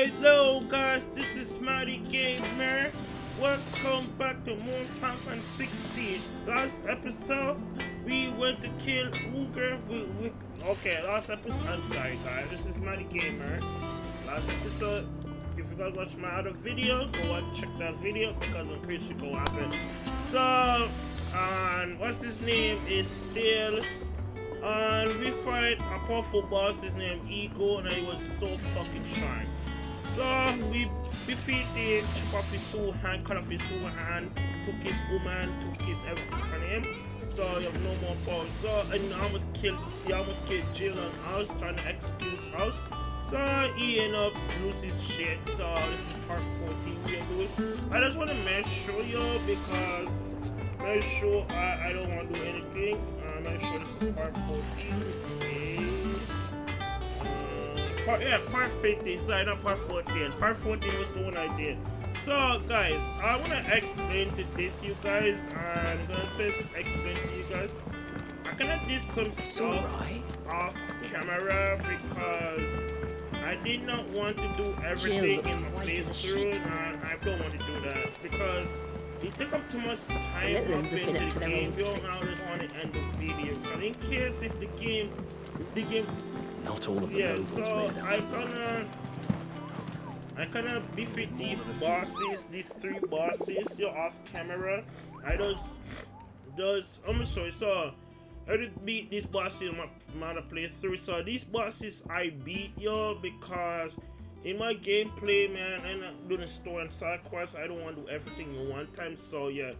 Hello guys, this is Mighty Gamer. Welcome back to more Final Fantasy 16. Last episode, we went to kill Uger. Last episode, I'm sorry guys, this is Mighty Gamer. Last episode, if you guys watch my other video, go and check that video because I'm pretty sure go happen. So, what's his name is still, we fight a powerful boss, his name Ego, and he was so fucking shy. So we defeated, chop off his two hand, cut off his two hand, took his woman, took his everything from him. So you have no more power. So and he almost killed Jill and House, trying to execute House. So he ended up losing his shit. So this is part 14 we are doing. I just want to make sure you because make sure I don't want to do anything. Make sure this is part 14. Part 15, sorry, not part 14. Part 14 was the one I did. So, guys, I want to explain to this, you guys, and I'm going to explain to you guys. I kind of did some stuff off camera because I did not want to do everything in my playthrough, and I don't want to do that because it took up too much time up into the game. We don't always want to end the video. But in case if the game not all of them. Yeah, so I kinda defeat these bosses, these three bosses, off camera. I'm sorry, so I did beat these bosses in my other playthrough. So these bosses I beat because in my gameplay, man, I'm not doing story and side quests. I don't want to do everything in one time. So yeah,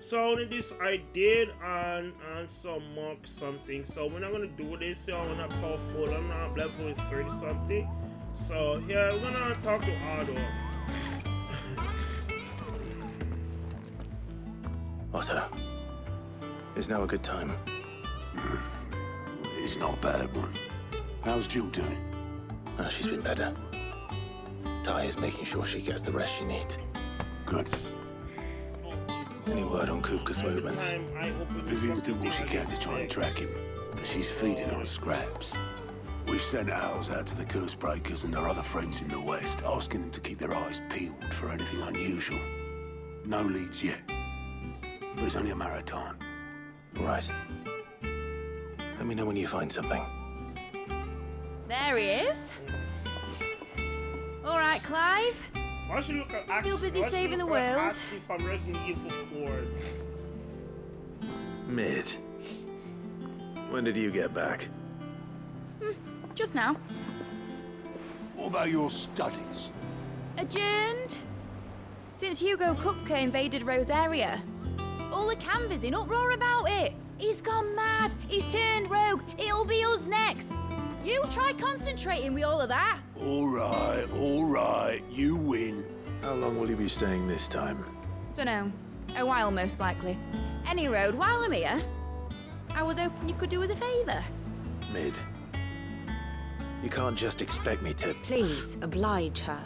so only this I did and some mock something. So we're not gonna do this. I'm not powerful. I'm not level 30 something. So yeah, we're gonna talk to Otto. Otto, is now a good time? It's not a bad one. How's Jill doing? Oh, she's been better. Ty is making sure she gets the rest she needs. Good. Any word on Kupka's movements? Vivian's doing what she can to try and track him, but she's feeding on scraps. We've sent ours out to the curse breakers and our other friends in the west, asking them to keep their eyes peeled for anything unusual. No leads yet, but it's only a matter of time. Right. Let me know when you find something. There he is. All right, Clive. Still busy saving the world. From Resident Evil 4. Mid. When did you get back? Just now. What about your studies? Adjourned. Since Hugo Kupka invaded Rosaria. All the canvas in uproar about it. He's gone mad. He's turned rogue. It'll be us next. You try concentrating with all of that. All right, you win. How long will you be staying this time? Dunno. A while, most likely. Any road, while I'm here, I was hoping you could do us a favour. Mid. You can't just expect me to... Please, oblige her.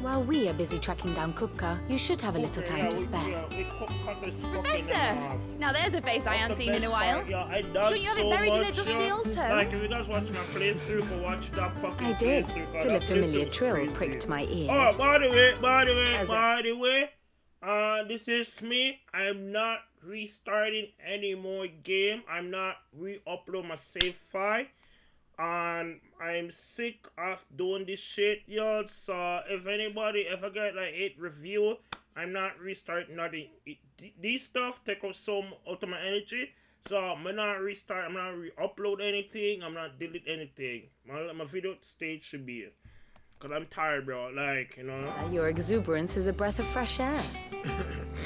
While we are busy tracking down Kupka, you should have a little time to spare. Professor! Now there's a face I haven't seen in a while. Shouldn't you have it buried in a dusty altar? Like, if you guys watch my playthrough, go watch that fucking I did, playthrough, till a familiar trill pricked my ears. Oh, by the way, this is me. I'm not restarting any more game. I'm not re-upload my save file. And I'm sick of doing this shit, yo. So if anybody ever get like 8 review, I'm not restarting nothing. These stuff take up so out of my energy. So I'm not restart. I'm not re-upload anything. I'm not delete anything. My video stage should be it. Cause I'm tired, bro. Like, you know. Your exuberance is a breath of fresh air,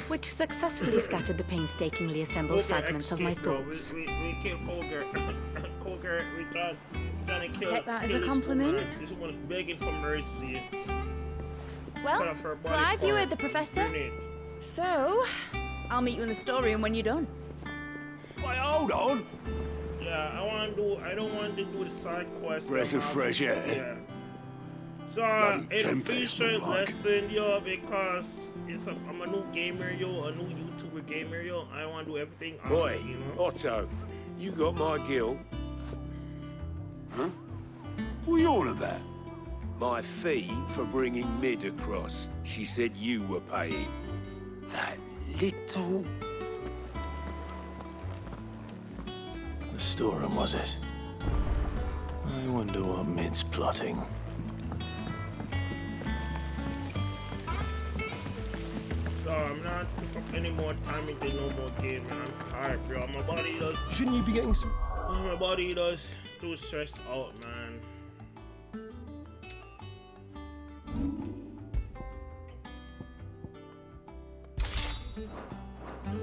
which successfully scattered the painstakingly assembled fragments of my thoughts. We killed Colger. Colger, we trying to kill. Take that as a compliment. This one's begging for mercy. Well, Clive, you heard the professor. So, I'll meet you in the storeroom when you're done. Wait, hold on. Yeah, I don't want to do the side quest. Breath of fresh air. Yeah. So it's a featured lesson, yo, because I'm a new gamer, yo, a new YouTuber gamer, yo. I want to do everything. Boy, you know? Otto, You got my gill? Huh? What are you on about? My fee for bringing Mid across. She said you were paying. That little... The storeroom, was it? I wonder what Mid's plotting. So I'm not taking up any more time into no more game, man. I'm tired, bro. My body does. Shouldn't you be getting some... My body does too stressed out, man.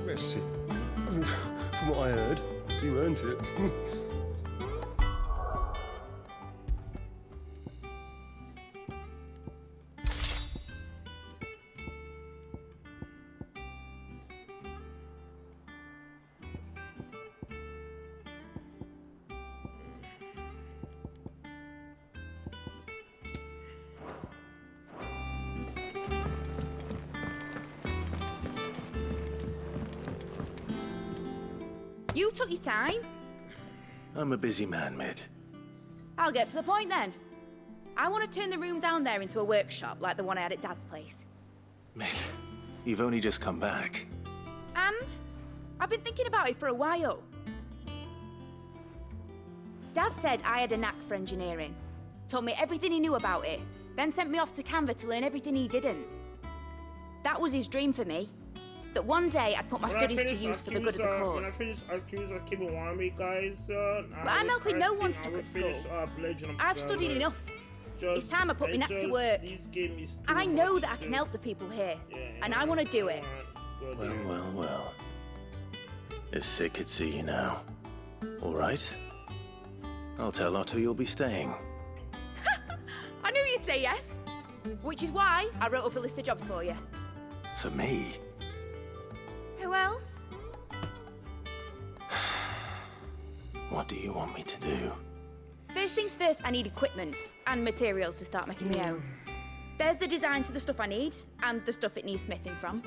Merci. From what I heard, you earned it. You took your time. I'm a busy man, Mid. I'll get to the point then. I want to turn the room down there into a workshop like the one I had at Dad's place. Mid, you've only just come back. And I've been thinking about it for a while. Dad said I had a knack for engineering. Told me everything he knew about it, then sent me off to Canva to learn everything he didn't. That was his dream for me. That one day I'd put my studies to use for the good of the cause. When I finish Accused of Kibiwami, guys, But I'm helping no one stuck at school. I've studied enough. It's time I put my neck to work. I know that I can help the people here, and I want to do it. Well, well, well. If Sid could see you now. All right. I'll tell Otto you'll be staying. I knew you'd say yes. Which is why I wrote up a list of jobs for you. For me? Who else? What do you want me to do? First things first, I need equipment and materials to start making my own. There's the designs for the stuff I need and the stuff it needs smithing from.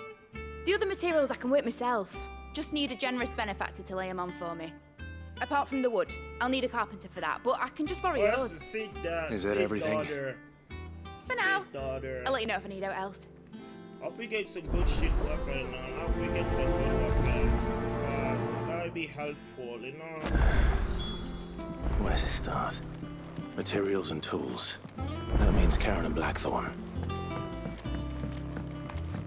The other materials I can work myself. Just need a generous benefactor to lay them on for me. Apart from the wood, I'll need a carpenter for that, but I can just borrow yours. Is that everything? For now. I'll let you know if I need out else. Hope we get some good shit weapon, I hope we get some good weapon. Cause that would be helpful, you know? Where to start? Materials and tools. That means Karen and Blackthorn.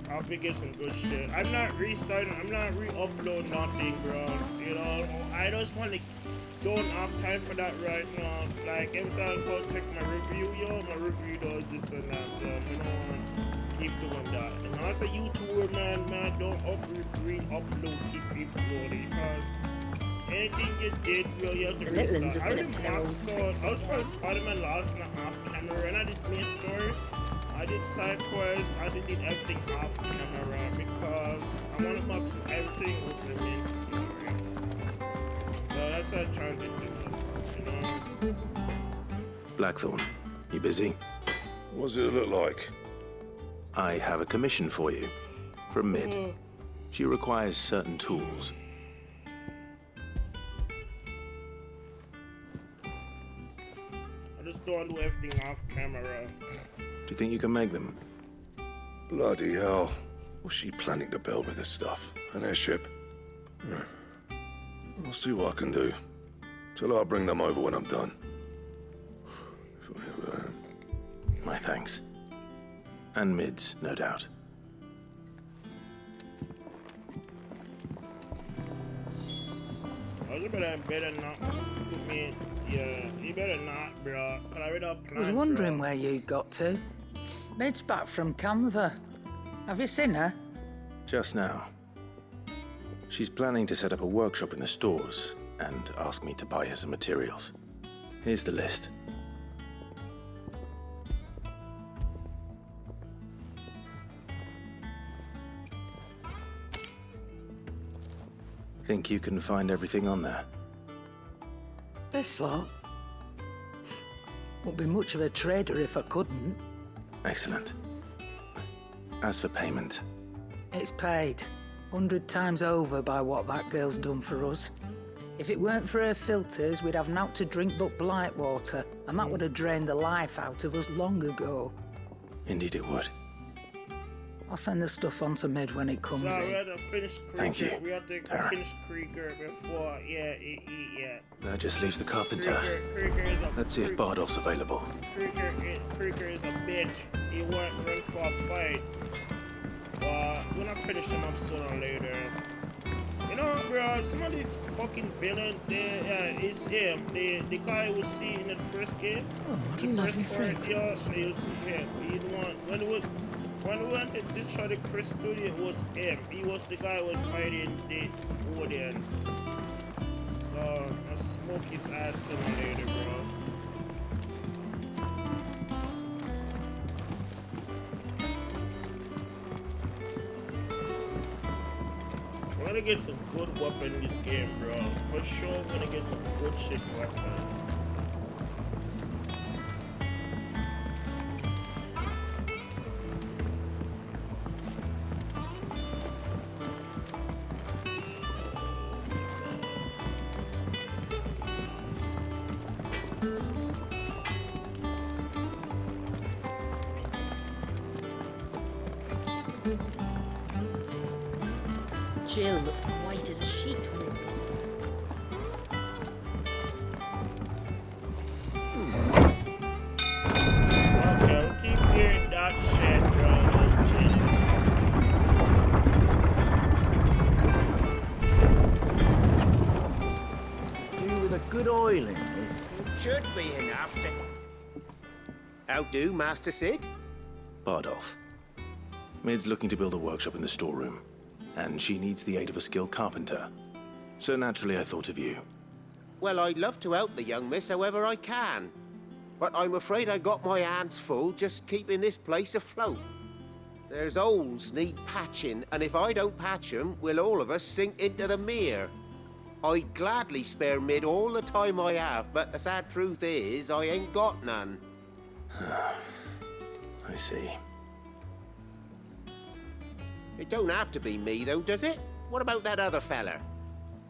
I hope we get some good shit. I'm not restarting, I'm not re-uploading nothing, bro. You know, I just want to... Don't have time for that right now. Like, every time I go check my review, my review does this and that, so you know, keep doing that. And as a YouTuber, man, don't re-upload, keep uploading, because anything you did, bro, you have to restart. I was playing Spider-Man last night off camera, and I did main story. I did side quests, I did everything off camera, because I want to box everything with the main story. So that's what I'm trying to do, you know? Blackthorn, you busy? What's it look like? I have a commission for you. From Mid. She requires certain tools. I just don't do everything off camera. Do you think you can make them? Bloody hell. What's she planning to build with this stuff? An airship? I'll see what I can do. Tell her I'll bring them over when I'm done. My thanks. And Mid's, no doubt. You better not put me. Yeah, you better not, bro. Cause I already have plans, I was wondering bro. where you got to. Mid's back from Canva. Have you seen her? Just now. She's planning to set up a workshop in the stores and ask me to buy her some materials. Here's the list. Think you can find everything on there? This lot. Wouldn't be much of a trader if I couldn't. Excellent. As for payment, It's paid 100 times over by what that girl's done for us. If it weren't for her filters, we'd have naught to drink but blight water, and that would have drained the life out of us long ago. Indeed it would. I'll send the stuff on to Mid when it comes So we in. had to finish Krieger. Thank you, We had to Tara. finish Krieger before, yeah. That just leaves the carpenter. Krieger is a... Let's see if Bardolph's available. Krieger is a bitch. He won't run for a fight. But we're gonna finish him up sooner or later. You know, bro, some of these fucking villains, it's him. The guy we see in the first game. Oh, The first part, yeah, it was him. He the one. When we went to destroy the crystal, it was him. He was the guy who was fighting the Odin. So, I smoke his ass sooner or later, bro. We're gonna get some good weapon in this game, bro. For sure, we're gonna get some good shit weapon. Jill looked white as a sheet when it Okay, we'll keep hearing that shit, bro. Do with a good oil in this. Should be enough to... How do, Master Sid? Bardolph. Mid's looking to build a workshop in the storeroom, and she needs the aid of a skilled carpenter. So naturally I thought of you. Well, I'd love to help the young miss however I can. But I'm afraid I got my hands full just keeping this place afloat. There's holes need patching, and if I don't patch them, will all of us sink into the mere. I'd gladly spare Mid all the time I have, but the sad truth is, I ain't got none. I see. It don't have to be me, though, does it? What about that other fella?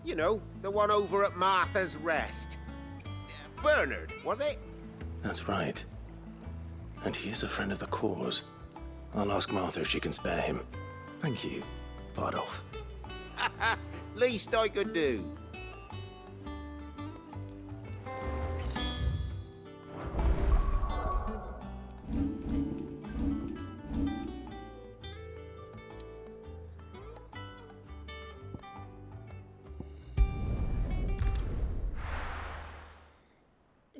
You know, the one over at Martha's Rest. Bernard, was it? That's right. And he is a friend of the cause. I'll ask Martha if she can spare him. Thank you, Bardolph. Least I could do.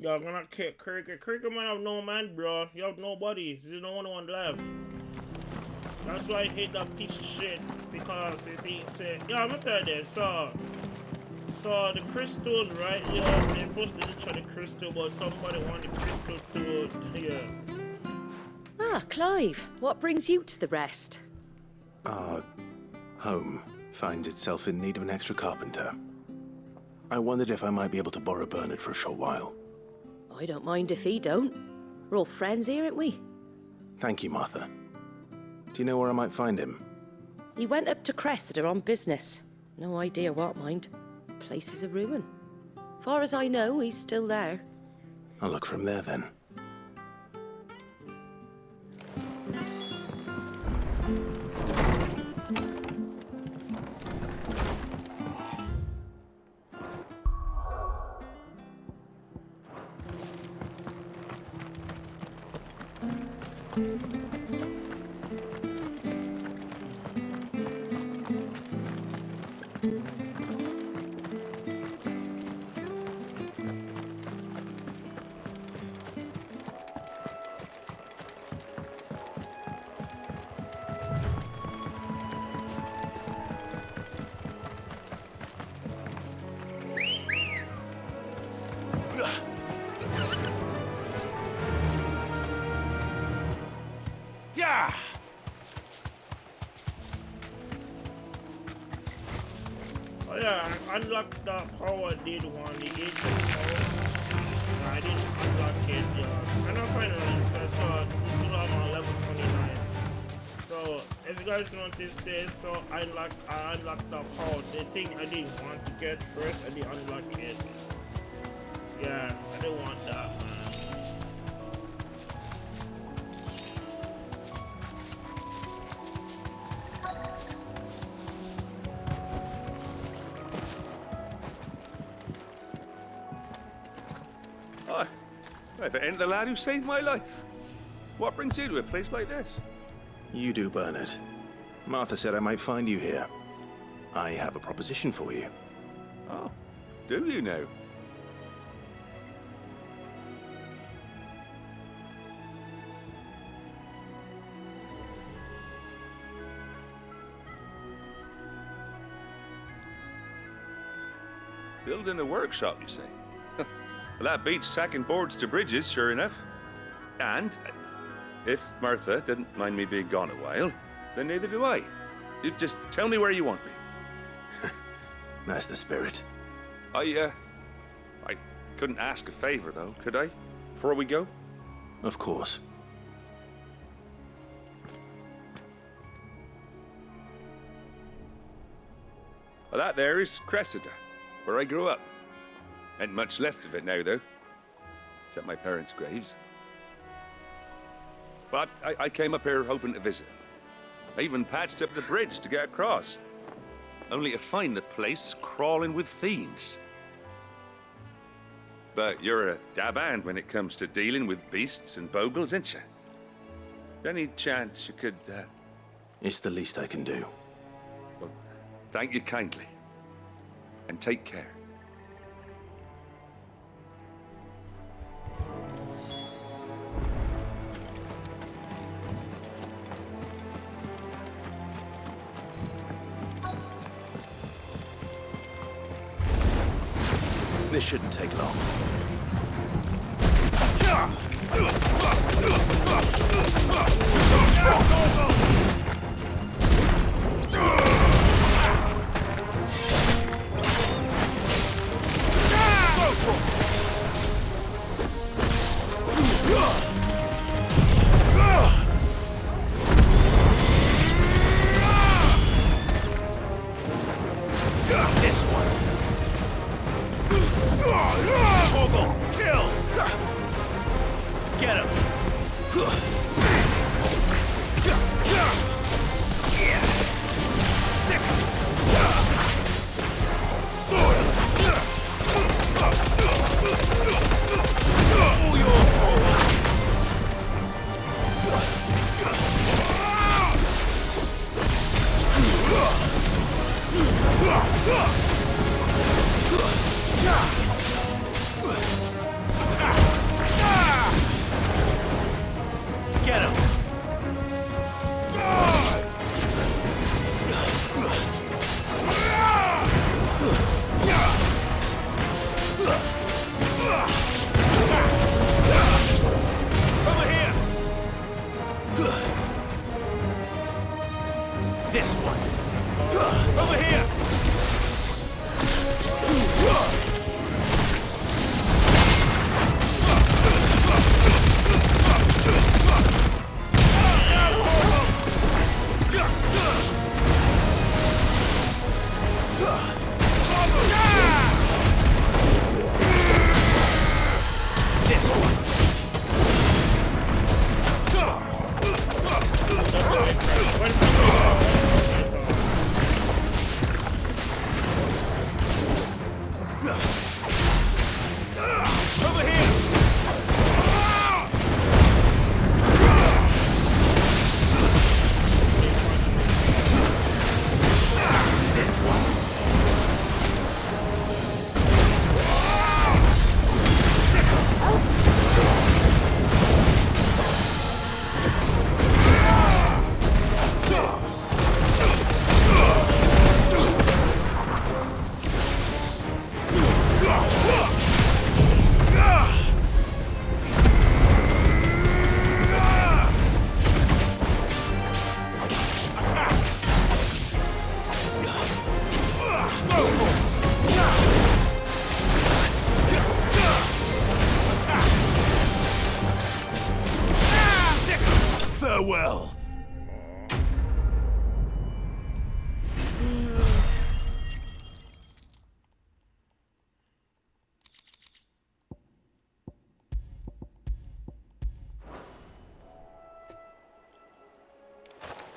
Y'all gonna kick Krieger. Krieger man have no man, bro. You have nobody. There's no one left. That's why I hate that piece of shit. Because it thinks yeah, I'm gonna tell you this. So the crystals, right? Yeah, they're supposed to destroy the crystal, but somebody wanted the crystal to Ah, Clive, what brings you to the rest? Our home finds itself in need of an extra carpenter. I wondered if I might be able to borrow Bernard for a short while. I don't mind if he don't. We're all friends here, aren't we? Thank you, Martha. Do you know where I might find him? He went up to Cressida on business. No idea what, mind. Place is a ruin. Far as I know, he's still there. I'll look for him there then. Yeah! Oh yeah, I unlocked the power did one, the agent power. No, I didn't unlock it, yeah. I'm not finding this guy, so this is on level 29. So, if you guys notice this, so I unlocked the hall. The thing I didn't want to get first, I didn't unlock it. Yeah, I didn't want that, man. Hi. If it ain't the lad who saved my life. What brings you to a place like this? You do, Bernard. Martha said I might find you here. I have a proposition for you. Oh, do you now? Building a workshop, you say? Well, that beats tacking boards to bridges, sure enough. And if Martha didn't mind me being gone a while, then neither do I. You just tell me where you want me. That's the spirit. I couldn't ask a favor, though, could I? Before we go? Of course. Well, that there is Cressida, where I grew up. Ain't much left of it now, though. Except my parents' graves. But I came up here hoping to visit. I even patched up the bridge to get across. Only to find the place crawling with fiends. But you're a dab hand when it comes to dealing with beasts and bogles, ain't you? Any chance you could, It's the least I can do. Well, thank you kindly. And take care. This shouldn't take long. This one. Kill! Get him!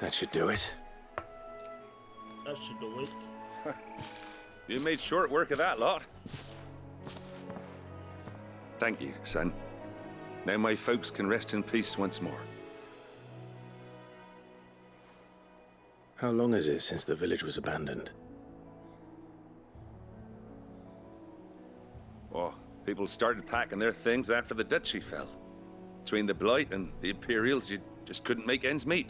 That should do it. That should do it. You made short work of that lot. Thank you, son. Now my folks can rest in peace once more. How long is it since the village was abandoned? Oh, people started packing their things after the duchy fell. Between the Blight and the Imperials, you just couldn't make ends meet.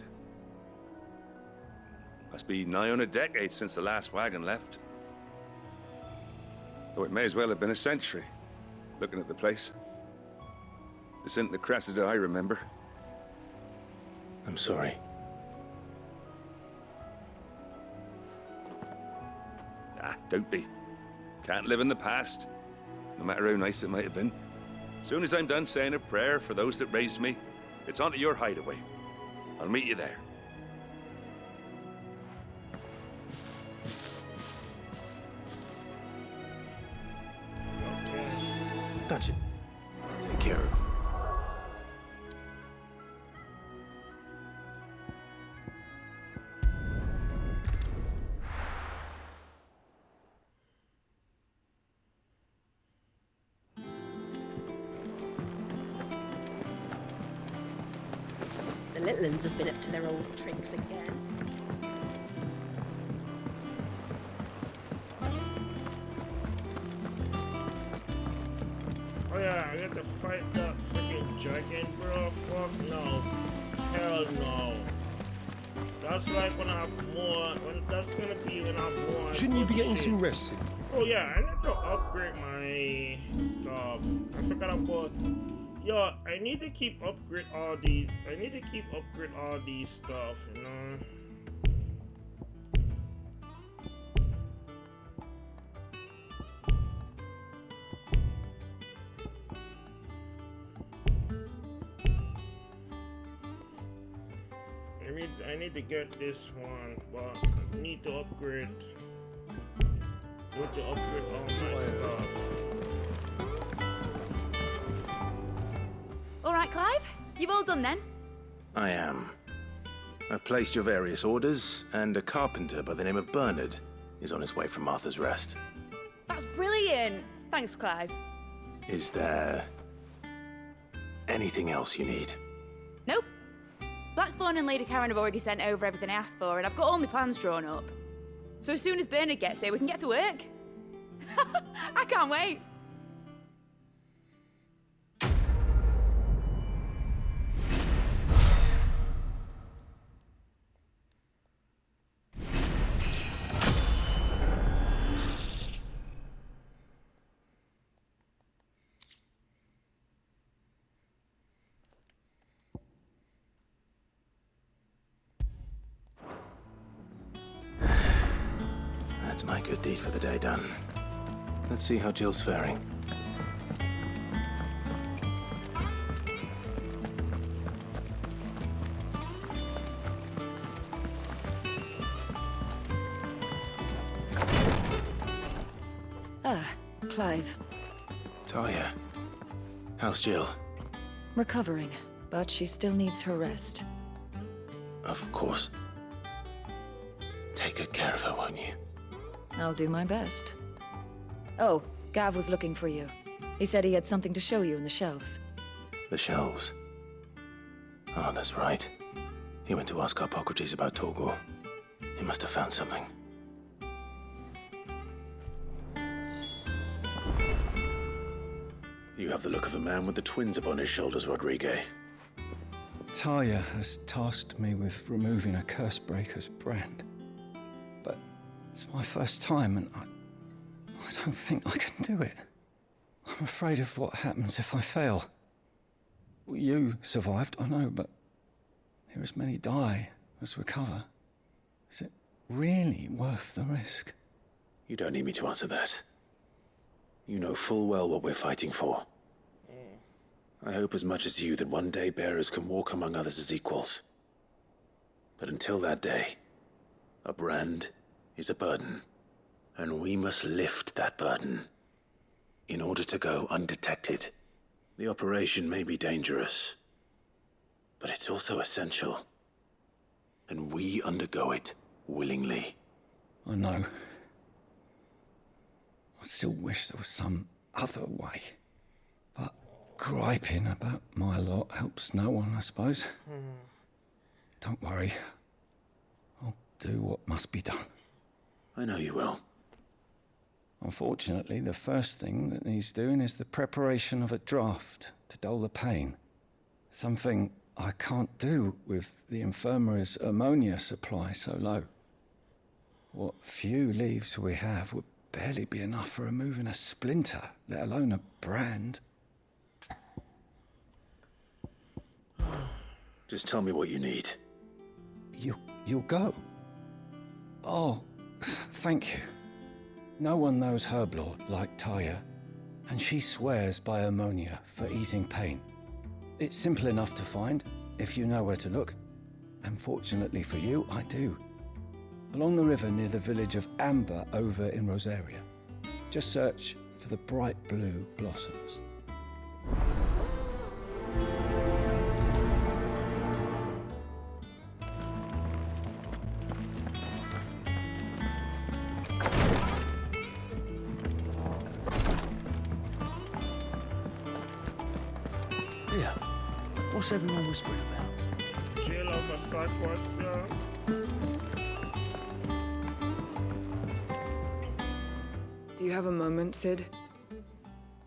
Must be nigh on a decade since the last wagon left. Though it may as well have been a century, looking at the place. This isn't the Cressida I remember. I'm sorry. Ah, don't be. Can't live in the past, no matter how nice it might have been. Soon as I'm done saying a prayer for those that raised me, it's on to your hideaway. I'll meet you there. Touch it. Take care of it. The little uns have been up to their old tricks again. Oh yeah, I got to fight that freaking dragon, bro. Fuck no. Hell no. That's like when I have more. That's gonna be when I have more. Shouldn't you be getting shit. some rest? Oh yeah, I need to upgrade my stuff. I forgot about. Yo, I need to keep upgrade all these. I need to keep upgrade all these stuff, you know. I need to get this one, but I need to upgrade. Need to upgrade all my stuff. All right, Clive. You've all done then? I am. I've placed your various orders, and a carpenter by the name of Bernard is on his way from Martha's Rest. That's brilliant. Thanks, Clive. Is there anything else you need? Nope. Blackthorn and Lady Karen have already sent over everything I asked for, and I've got all my plans drawn up. So as soon as Bernard gets here, we can get to work. I can't wait. That's my good deed for the day done. Let's see how Jill's faring. Ah, Clive. Talia, how's Jill? Recovering, but she still needs her rest. Of course. Take good care of her, won't you? I'll do my best. Oh, Gav was looking for you. He said he had something to show you in the shelves. The shelves. Oh, that's right. He went to ask Hippocrates about Torgor. He must have found something. You have the look of a man with the twins upon his shoulders, Rodrigue. Talia has tasked me with removing a Cursebreaker's brand. But it's my first time, and I don't think I can do it. I'm afraid of what happens if I fail. You survived, I know, but here as many die as recover. Is it really worth the risk? You don't need me to answer that. You know full well what we're fighting for. I hope as much as you that one day bearers can walk among others as equals. But until that day, a brand is a burden, and we must lift that burden in order to go undetected. The operation may be dangerous, but it's also essential. and we undergo it willingly. I know. I still wish there was some other way. But griping about my lot helps no one, I suppose. Don't worry. I'll do what must be done. I know you will. Unfortunately, the first thing that needs doing is the preparation of a draft to dull the pain. Something I can't do with the infirmary's ammonia supply so low. What few leaves we have would barely be enough for removing a splinter, let alone a brand. Just tell me what you need. You'll go? Oh, thank you. No one knows Herblord like Taya, and she swears by ammonia for easing pain. It's simple enough to find, if you know where to look. And fortunately for you, I do. Along the river near the village of Amber over in Rosaria. Just search for the bright blue blossoms. Yeah. What's everyone whispering about? Jail of a side quest, Do you have a moment, Sid?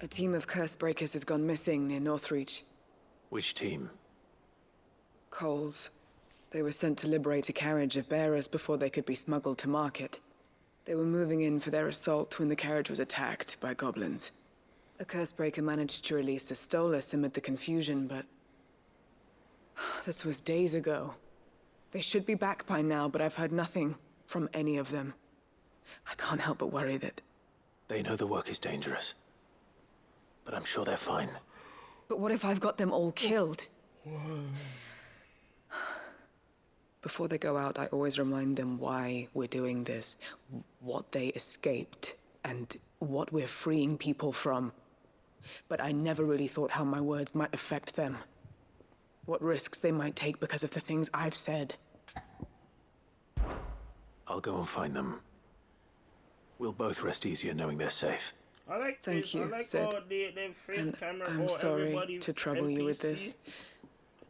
A team of curse breakers has gone missing near Northreach. Which team? Coles. They were sent to liberate a carriage of bearers before they could be smuggled to market. They were moving in for their assault when the carriage was attacked by goblins. A curse breaker managed to release a Stolas amid the confusion, but... this was days ago. They should be back by now, but I've heard nothing from any of them. I can't help but worry that... They know the work is dangerous. But I'm sure they're fine. But what if I've got them all killed? Before they go out, I always remind them why we're doing this, what they escaped, and what we're freeing people from. But I never really thought how my words might affect them. What risks they might take because of the things I've said. I'll go and find them. We'll both rest easier knowing they're safe. Thank you, Sid. And I'm sorry to trouble you with this.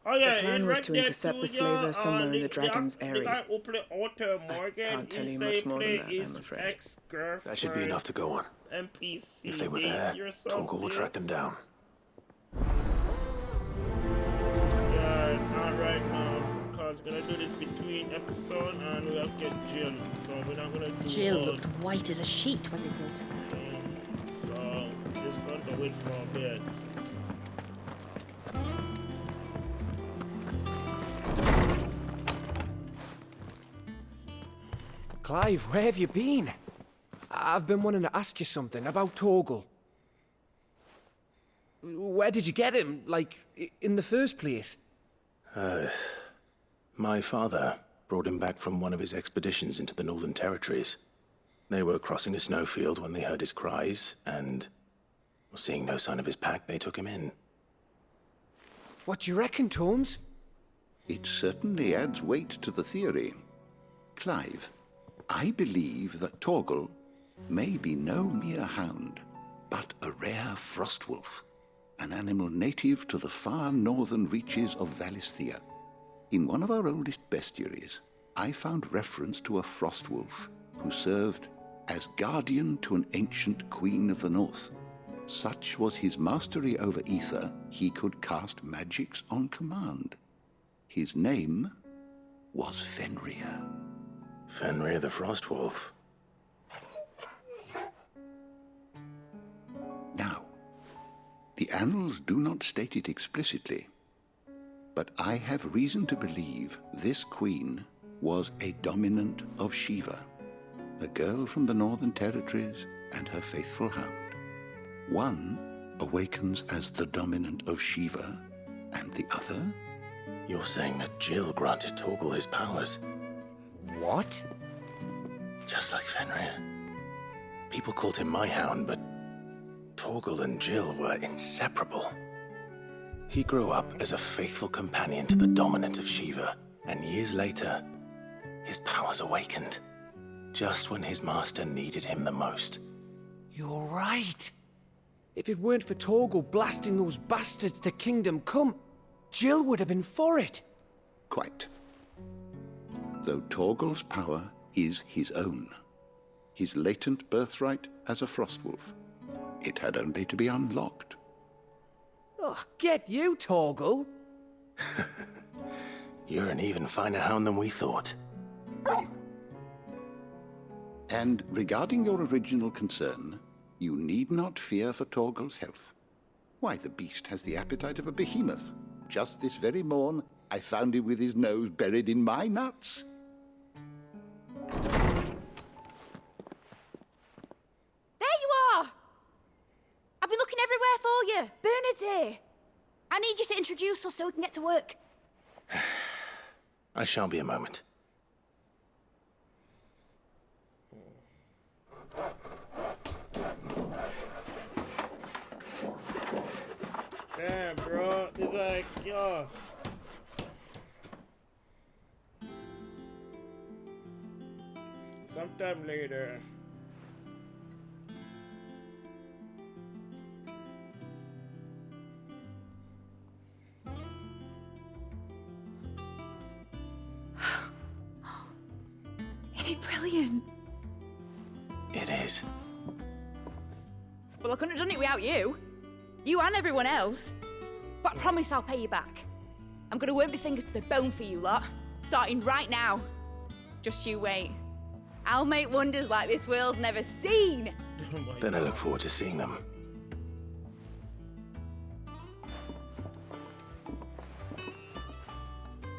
Oh yeah, the plan was to intercept the slaver somewhere in the Dragon's area. The guy who played Arthur Morgan, I can't tell you much more than that, I'm afraid. Ex-girlfriend, That should be enough to go on. NPC If they were there, Torgal will track them down. Yeah, not right now, because we're gonna do this between episode and we'll get Jill, so we're not gonna do Jill all. looked white as a sheet when they brought her. So just gonna wait for a bit. Clive, where have you been? I've been wanting to ask you something about Torgal. Where did you get him, like, in the first place? My father brought him back from one of his expeditions into the Northern Territories. They were crossing a snowfield when they heard his cries, and, seeing no sign of his pack, they took him in. What do you reckon, Tomes? It certainly adds weight to the theory. Clive, I believe that Torgal may be no mere hound, but a rare frostwolf, an animal native to the far northern reaches of Valisthea. In one of our oldest bestiaries, I found reference to a frostwolf who served as guardian to an ancient queen of the north. Such was his mastery over ether, he could cast magics on command. His name was Fenrir. Fenrir the Frostwolf. Now, the annals do not state it explicitly, but I have reason to believe this queen was a dominant of Shiva, a girl from the Northern Territories and her faithful hound. One awakens as the dominant of Shiva, and the other? You're saying that Jill granted Torgal his powers? What? Just like Fenrir. People called him my hound, but Torgal and Jill were inseparable. He grew up as a faithful companion to the dominant of Shiva, and years later, His powers awakened, just when his master needed him the most. You're right. If it weren't for Torgal blasting those bastards to Kingdom Come, Jill would have been for it. Quite. Though Torgal's power is his own, his latent birthright as a Frostwolf, it had only to be unlocked. Oh, get you, Torgal. You're an even finer hound than we thought. And regarding your original concern, you need not fear for Torgal's health. Why, the beast has the appetite of a behemoth. Just this very morn, I found him with his nose buried in my nuts. There you are! I've been looking everywhere for you. Bernard's here. I need you to introduce us so we can get to work. I shan't be a moment. Damn, bro. It's like, yo. Sometime later. Isn't it brilliant? It is. Well, I couldn't have done it without you. You and everyone else. But I promise I'll pay you back. I'm gonna work my fingers to the bone for you lot, starting right now. Just you wait. I'll make wonders like this world's never seen. Then I look forward to seeing them.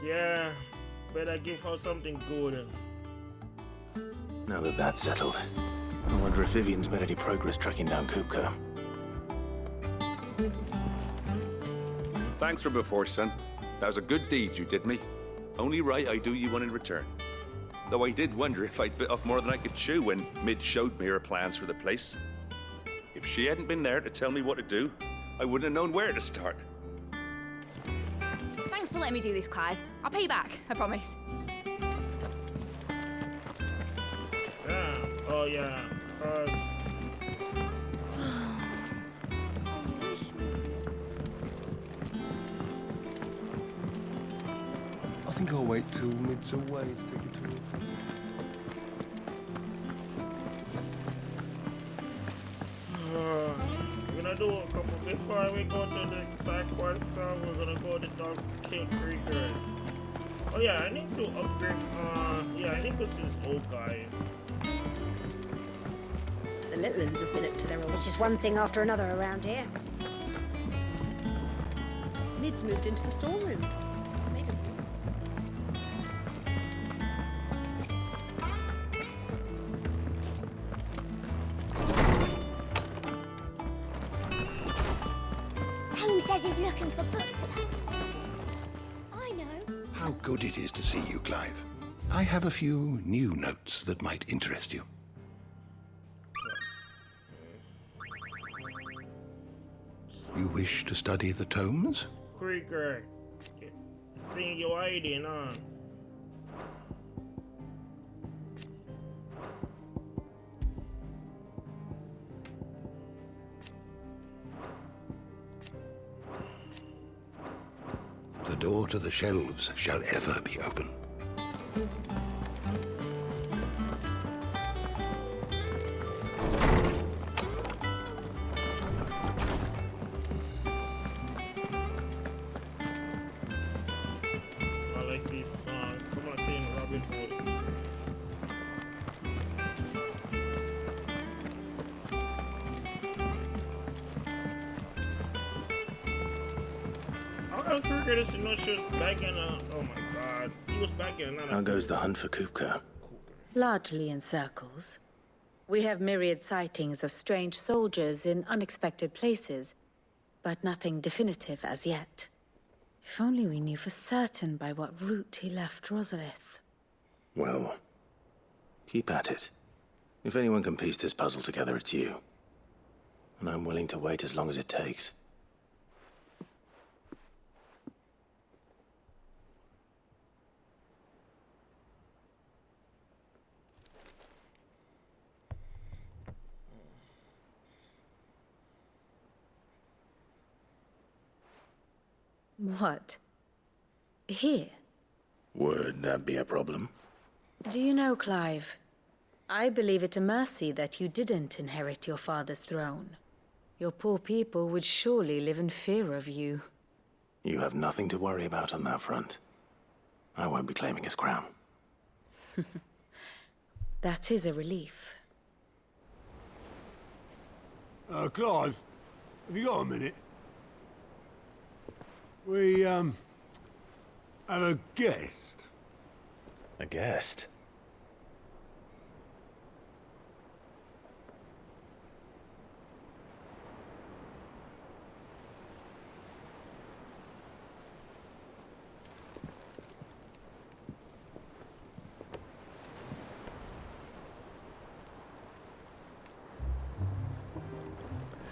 Yeah, better give her something good. Now that that's settled, I wonder if Vivian's made any progress tracking down Kupka. Thanks for before, son. That was a good deed you did me. Only right I do you one in return. Though I did wonder if I'd bit off more than I could chew when Mid showed me her plans for the place. If she hadn't been there to tell me what to do, I wouldn't have known where to start. Thanks for letting me do this, Clive. I'll pay you back, I promise. Damn. Oh, yeah. I think I'll wait till Mid's away to take it to her. We're gonna do a couple before we go to the side quest. We're gonna go to Dog King Creeker. Oh yeah, I need to upgrade. Yeah, I need to see this old guy. The little ones have been up to their old. It's just one thing after another around here. Mid's moved into the storeroom. Tone says he's looking for books about Torgal. I know. How good it is to see you, Clive. I have a few new notes that might interest you. You wish to study the tomes? Creeker. This thing you're hiding, huh? The door to the shelves shall ever be open. I like this song. Come on, King Robin Hood. How come Creeker doesn't know she was back in oh my god. He was back in How goes the hunt for Kupka? Largely in circles. We have myriad sightings of strange soldiers in unexpected places, but nothing definitive as yet. If only we knew for certain by what route he left Rosalith. Well, keep at it. If anyone can piece this puzzle together, it's you. And I'm willing to wait as long as it takes. What? Here? Would that be a problem? Do you know, Clive? I believe it a mercy that you didn't inherit your father's throne. Your poor people would surely live in fear of you. You have nothing to worry about on that front. I won't be claiming his crown. That is a relief. Clive, have you got a minute? We, have a guest. A guest?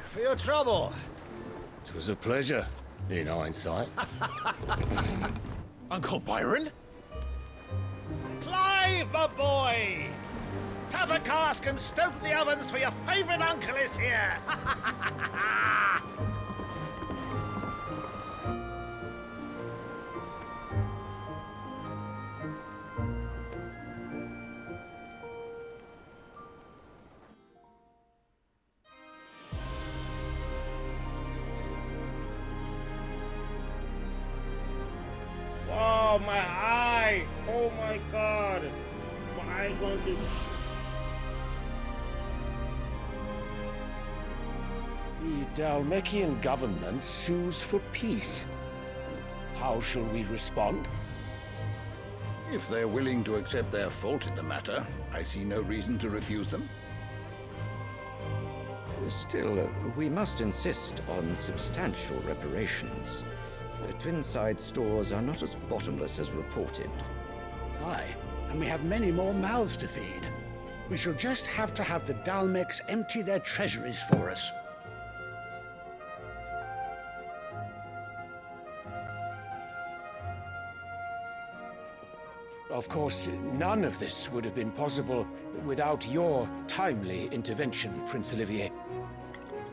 For your trouble. It was a pleasure, in hindsight. Uncle Byron? Clive, my boy! Tap a cask and stoke the ovens for your favourite uncle is here! Oh, my eye! Oh my god! My eye going to... The Dalmekian government sues for peace. How shall we respond? If they're willing to accept their fault in the matter, I see no reason to refuse them. Still, we must insist on substantial reparations. Twinside stores are not as bottomless as reported. Aye, and we have many more mouths to feed. We shall just have to have the Dalmecs empty their treasuries for us. Of course, none of this would have been possible without your timely intervention, Prince Olivier.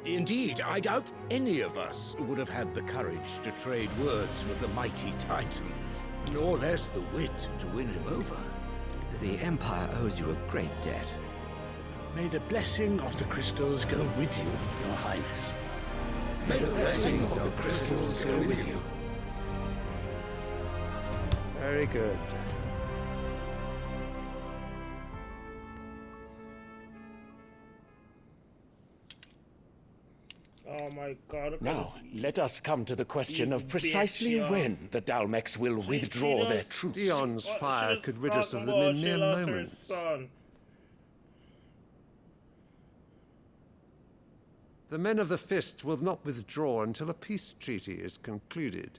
Indeed, I doubt any of us would have had the courage to trade words with the mighty Titan, nor less the wit to win him over. The Empire owes you a great debt. May the blessing of the crystals go with you, Your Highness. May the blessing of the crystals go with you. Very good. Oh my god. Look at Now, this. let us come to the question These of precisely bitch, when the Dalmecs will withdraw their troops. Dion's fire could rid us of them in mere moments. Son. The men of the Fist will not withdraw until a peace treaty is concluded.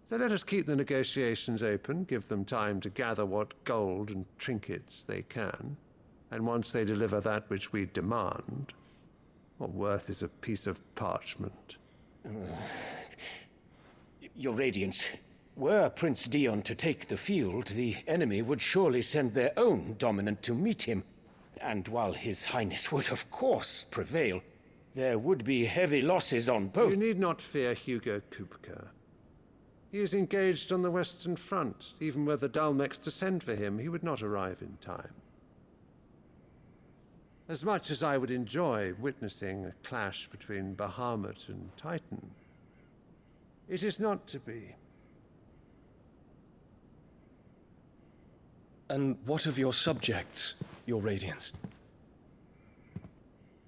So let us keep the negotiations open, give them time to gather what gold and trinkets they can. And once they deliver that which we demand, what worth is a piece of parchment? Your Radiance, were Prince Dion to take the field, the enemy would surely send their own dominant to meet him. And while His Highness would of course prevail, there would be heavy losses on both. You need not fear Hugo Kupka. He is engaged on the Western Front. Even were the Dalmecs to send for him, he would not arrive in time. As much as I would enjoy witnessing a clash between Bahamut and Titan, it is not to be. And what of your subjects, Your Radiance?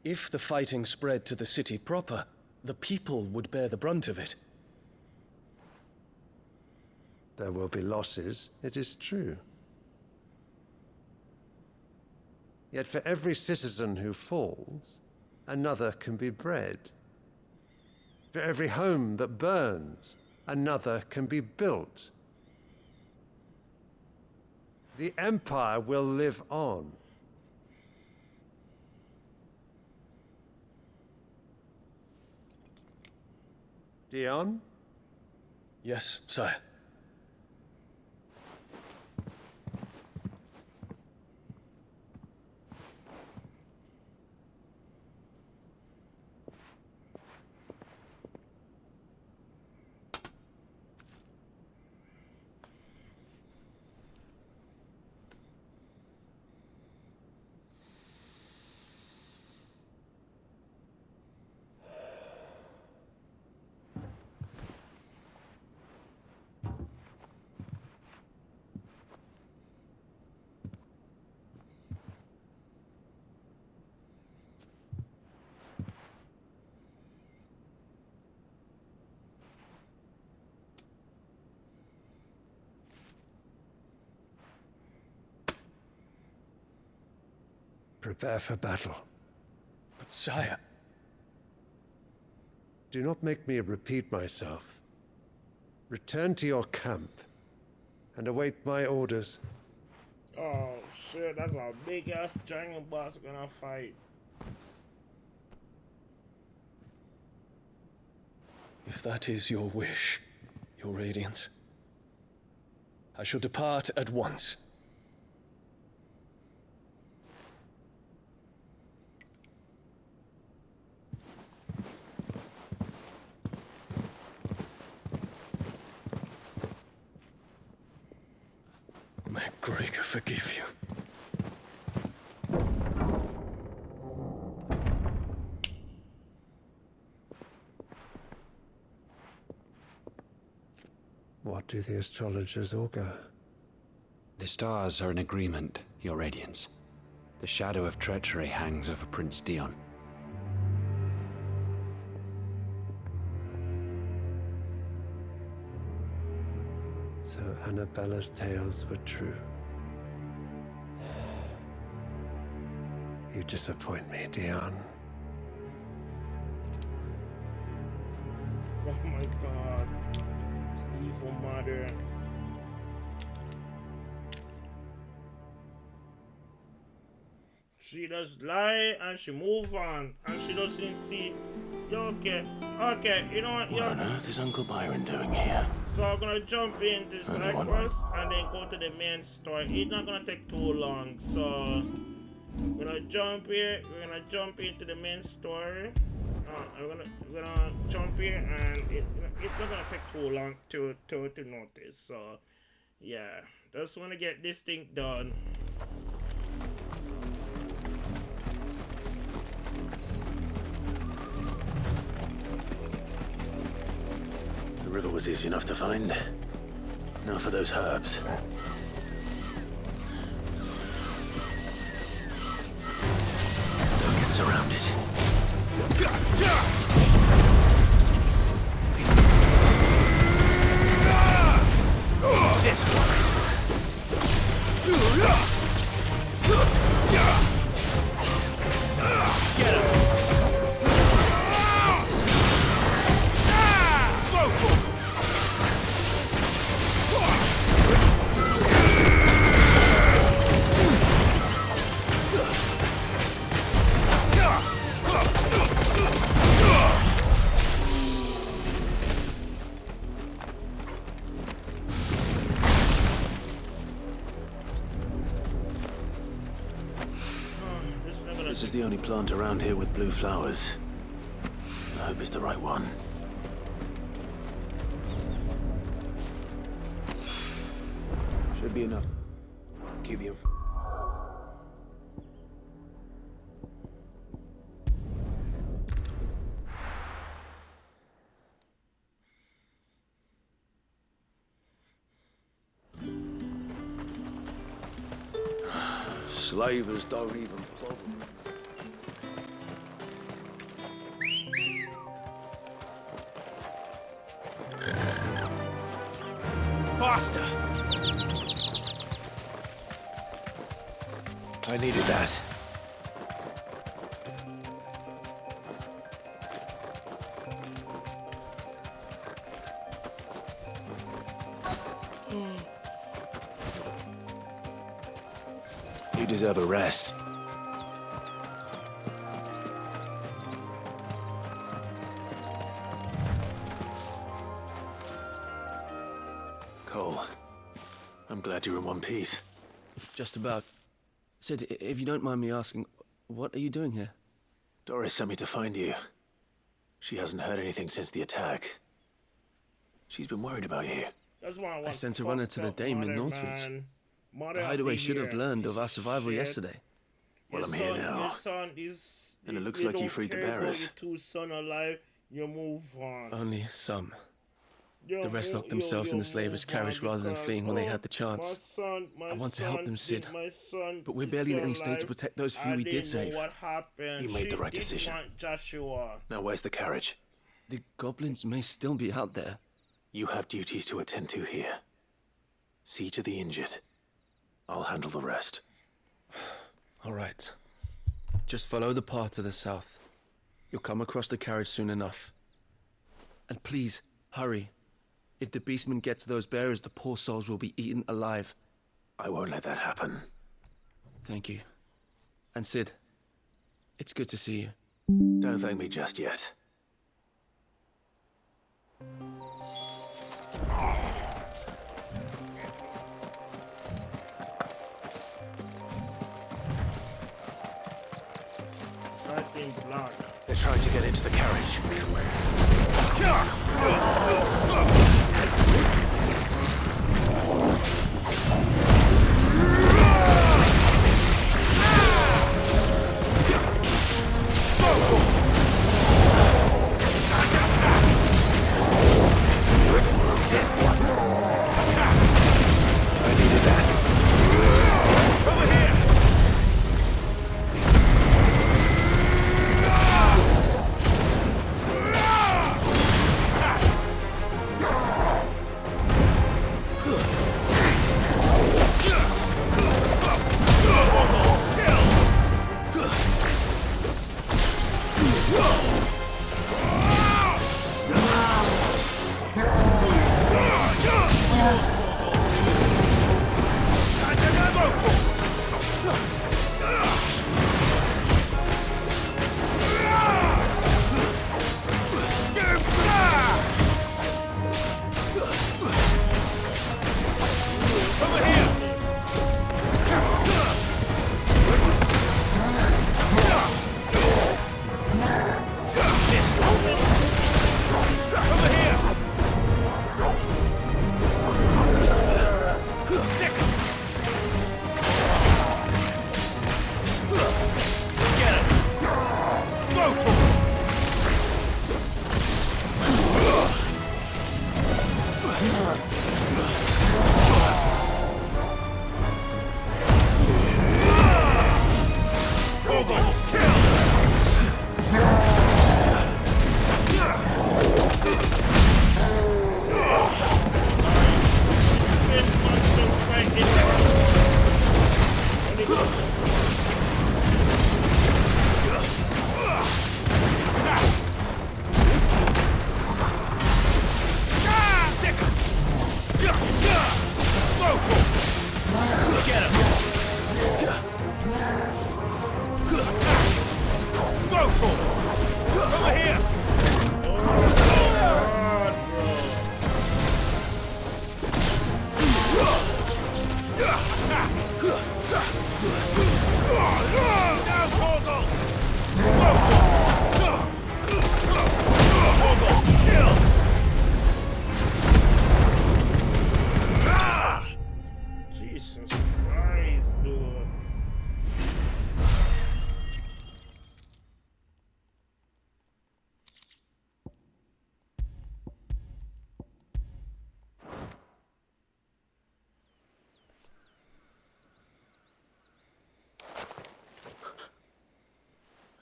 If the fighting spread to the city proper, the people would bear the brunt of it. There will be losses, it is true. Yet for every citizen who falls, another can be bred. For every home that burns, another can be built. The Empire will live on. Dion? Yes, sire. prepare for battle. But sire... Do not make me repeat myself. Return to your camp and await my orders. Oh shit, that's a big ass giant boss gonna fight. If that is your wish, your radiance, I shall depart at once. May Gregor forgive you. What do the astrologers augur? The stars are in agreement, Your Radiance. The shadow of treachery hangs over Prince Dion. So Annabella's tales were true. You disappoint me, Dion. Oh my god. Evil mother. She just lie and she move on and she doesn't see. Okay, you know what? What on earth is Uncle Byron doing here? So I'm gonna jump into side quest and then go to the main story. It's not gonna take too long, so we're gonna jump here. We're gonna jump into the main story. We're gonna jump here, and it's not gonna take too long to notice. So yeah, just wanna get this thing done. The river was easy enough to find. Now for those herbs. Don't get surrounded. This one. Get him. This is the only plant around here with blue flowers. I hope it's the right one. Should be enough. Keep the info. Slavers don't even bother. Faster! I needed that. You deserve a rest. Cole, I'm glad you're in one piece. Just about. Sid, if you don't mind me asking, what are you doing here? Doris sent me to find you. She hasn't heard anything since the attack. She's been worried about you. I sent a runner to the Dame in Northreach. The hideaway should have learned of our survival yesterday. Well, I'm here now. And it looks like you freed the bearers. Your 2 sons alive, you move on. Only some. The rest locked themselves in the slavers' carriage rather than fleeing when they had the chance. I want to help them, Sid. But we're barely in any state to protect those few we did save. You made the right decision. Now where's the carriage? The goblins may still be out there. You have duties to attend to here. See to the injured. I'll handle the rest. All right. Just follow the path to the south. You'll come across the carriage soon enough. And please, hurry. If the beastmen get to those bearers, the poor souls will be eaten alive. I won't let that happen. Thank you. And Sid, it's good to see you. Don't thank me just yet. They're trying to get into the carriage.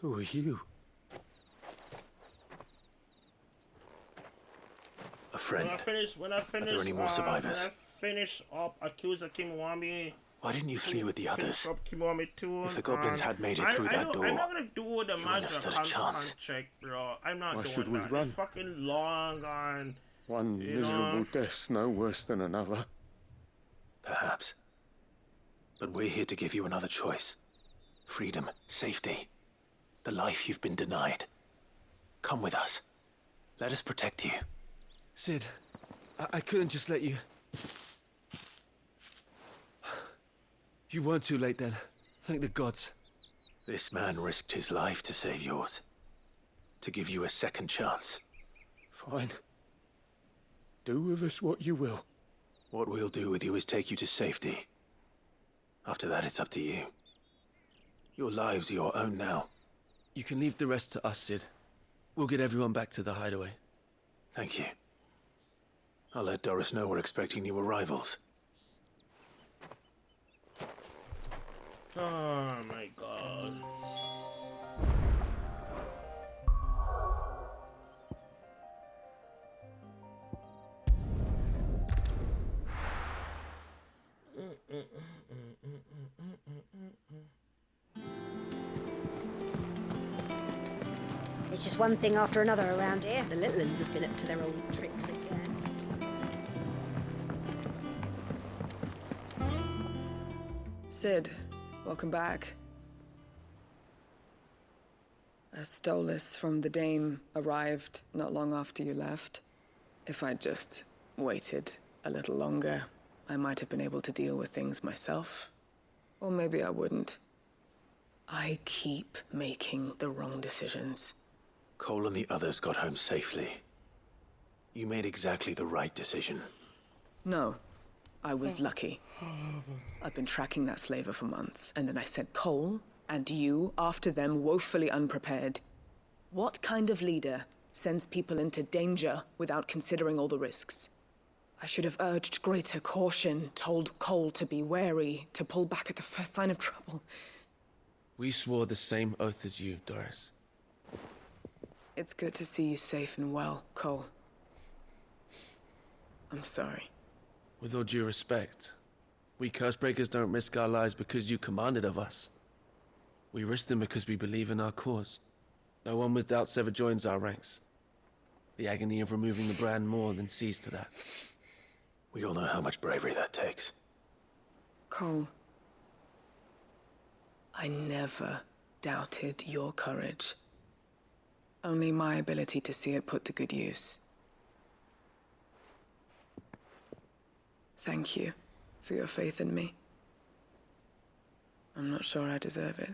Who are you? A friend. When I finish, Are there any more survivors? When I finish up Accuser Kimwami. Why didn't you flee with the others? Too, If the goblins had made it through that door, I'm not gonna do the you magic stood a chance. check, bro. I'm not Why doing should we that. run? It's fucking long on. One miserable death's no worse than another. Perhaps. But we're here to give you another choice. Freedom, safety, the life you've been denied. Come with us. Let us protect you. Sid, I couldn't just let you... You weren't too late then. Thank the gods. This man risked his life to save yours. To give you a second chance. Fine. Do with us what you will. What we'll do with you is take you to safety. After that, it's up to you. Your lives are your own now. You can leave the rest to us, Sid. We'll get everyone back to the hideaway. Thank you. I'll let Doris know we're expecting new arrivals. Oh my god. It's just one thing after another around here. The little uns have been up to their old tricks again. Sid, welcome back. A Stolas from the Dame arrived not long after you left. If I'd just waited a little longer, I might have been able to deal with things myself. Or maybe I wouldn't. I keep making the wrong decisions. Cole and the others got home safely. You made exactly the right decision. No, I was lucky. I've been tracking that slaver for months, and then I sent Cole and you after them, woefully unprepared. What kind of leader sends people into danger without considering all the risks? I should have urged greater caution, told Cole to be wary, to pull back at the first sign of trouble. We swore the same oath as you, Doris. It's good to see you safe and well, Cole. I'm sorry. With all due respect, we Cursebreakers don't risk our lives because you commanded of us. We risk them because we believe in our cause. No one with doubts ever joins our ranks. The agony of removing the brand more than sees to that. We all know how much bravery that takes. Cole, I never doubted your courage. Only my ability to see it put to good use. Thank you for your faith in me. I'm not sure I deserve it.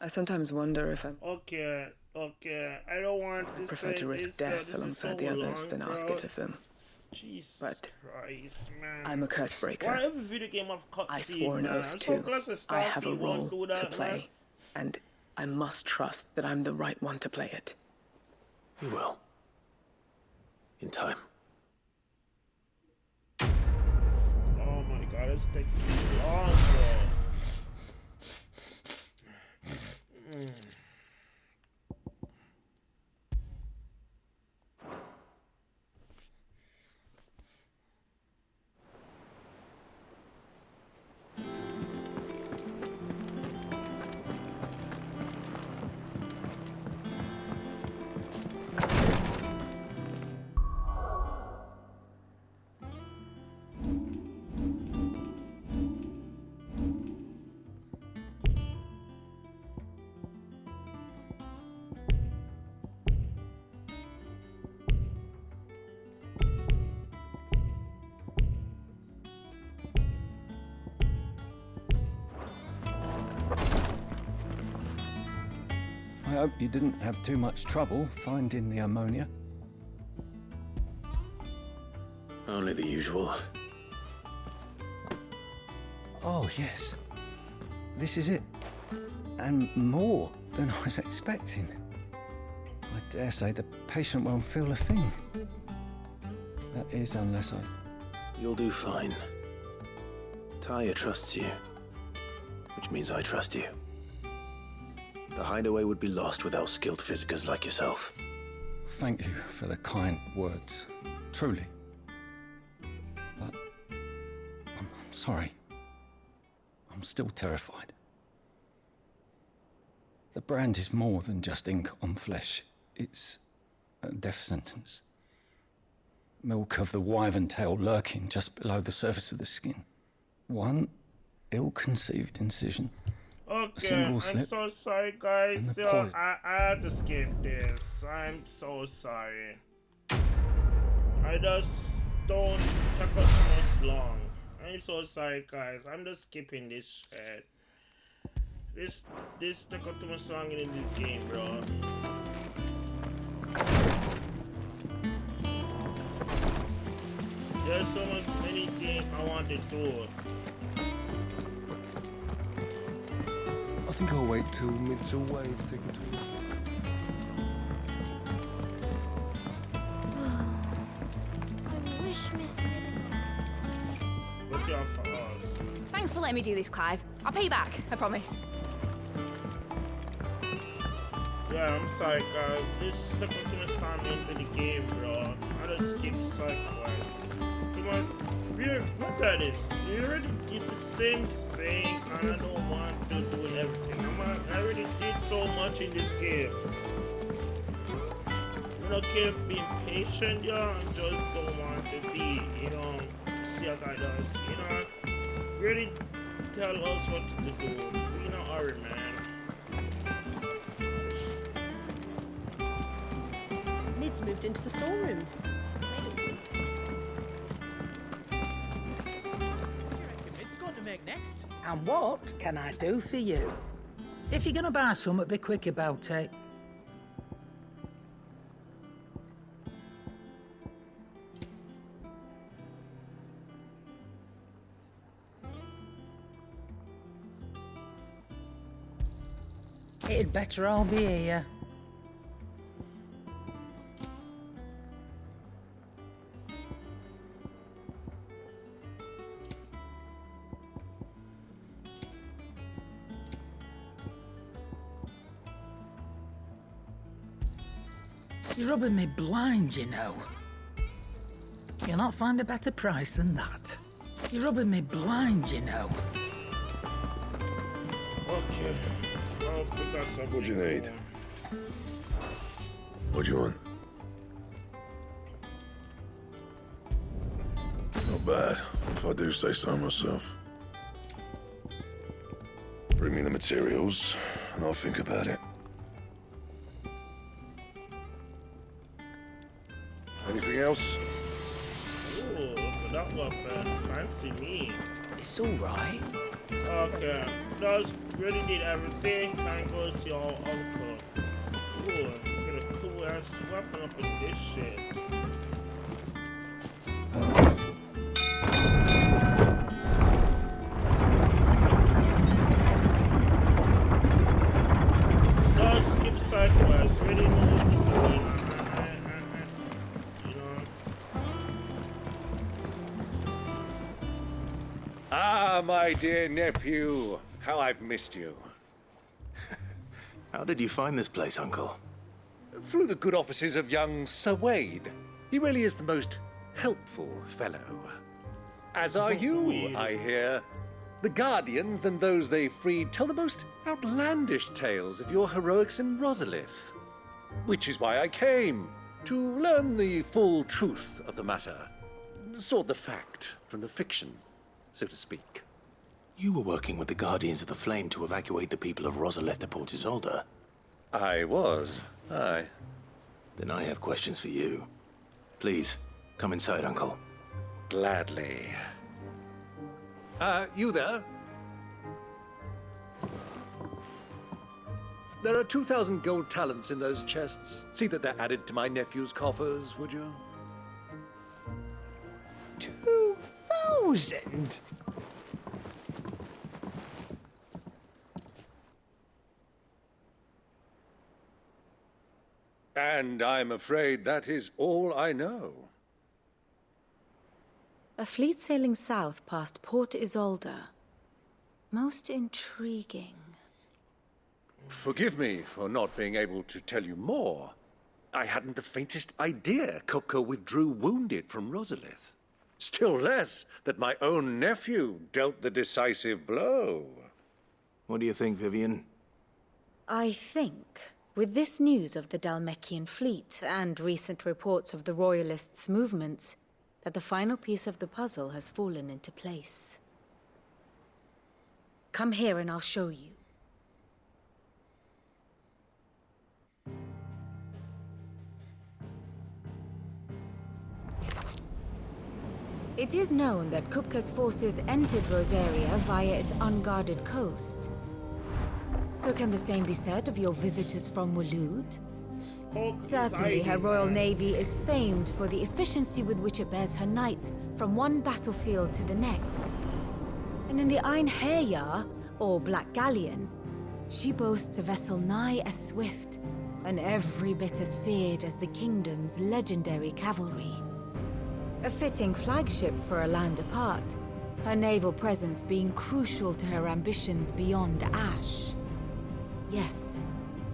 I sometimes wonder if I'm... Okay. I don't want to prefer to risk death alongside the others than ask it of them. Jesus but Christ, man. I'm a Cursebreaker. Why every video game I've cut I swore an oath too. I have a role to play, and I must trust that I'm the right one to play it. You will. In time. Oh my god, it's taking too long, bro. I hope you didn't have too much trouble finding the ammonia. Only the usual. Oh, yes. This is it. And more than I was expecting. I dare say the patient won't feel a thing. That is, unless I... You'll do fine. Taya trusts you. Which means I trust you. The hideaway would be lost without skilled physicers like yourself. Thank you for the kind words. Truly. But... I'm sorry. I'm still terrified. The brand is more than just ink on flesh. It's a death sentence. Milk of the wyvern tail lurking just below the surface of the skin. One ill-conceived incision. Okay, I'm so sorry, guys. Yo, I had to skip this. I'm so sorry. I just don't take up much long. I'm so sorry, guys. I'm just skipping this shit. This took up too much longer in this game, bro. There's so much many things I want to do. I think I'll wait till Mid's away to take a tour. I wish Miss Look out for us. Thanks for letting me do this, Clive. I'll pay you back, I promise. Yeah, I'm sorry, guys. This took too much time into the game, bro. I just skipped side quests. Too much. Look at this. It's the same thing, and I don't want to do everything. I already did so much in this game. not keep being patient, yo, and just don't want to be, you know, see a guy does, you know, really tell us what to do. We not hurry, man. Nid's moved into the storeroom. It's going to make next. And what can I do for you? If you're gonna buy something, be quick about it. It'd better all be here. You're rubbing me blind, you know. You'll not find a better price than that. You're rubbing me blind, you know. Okay. Well, we got something. What do you need? What do you want? Not bad, if I do say so myself. Bring me the materials, and I'll think about it. Anything else? Ooh, look at that weapon. Fancy me. It's all right. Okay. Does really need everything. Time go see our uncle. Ooh, get a cool ass weapon up in this shit. Does skip sideways. Really know what to do. Ah, my dear nephew, how I've missed you. How did you find this place, Uncle? Through the good offices of young Sir Wade. He really is the most helpful fellow. As are you, I hear. The Guardians and those they freed tell the most outlandish tales of your heroics in Rosalith. Which is why I came, to learn the full truth of the matter. Sort the fact from the fiction, so to speak. You were working with the Guardians of the Flame to evacuate the people of Rosalith to Port Isolde. I was, aye. Then I have questions for you. Please, come inside, Uncle. Gladly. You there? There are 2,000 gold talents in those chests. See that they're added to my nephew's coffers, would you? 2,000? And I'm afraid that is all I know. A fleet sailing south past Port Isolde. Most intriguing. Forgive me for not being able to tell you more. I hadn't the faintest idea Kopko withdrew wounded from Rosalith. Still less that my own nephew dealt the decisive blow. What do you think, Vivian? I think, with this news of the Dhalmekian fleet and recent reports of the Royalists' movements, that the final piece of the puzzle has fallen into place. Come here and I'll show you. It is known that Kupka's forces entered Rosaria via its unguarded coast. So can the same be said of your visitors from Waloed? Certainly, her royal navy is famed for the efficiency with which it bears her knights from one battlefield to the next. And in the Einherjar, or Black Galleon, she boasts a vessel nigh as swift and every bit as feared as the kingdom's legendary cavalry. A fitting flagship for a land apart, her naval presence being crucial to her ambitions beyond Ash. Yes,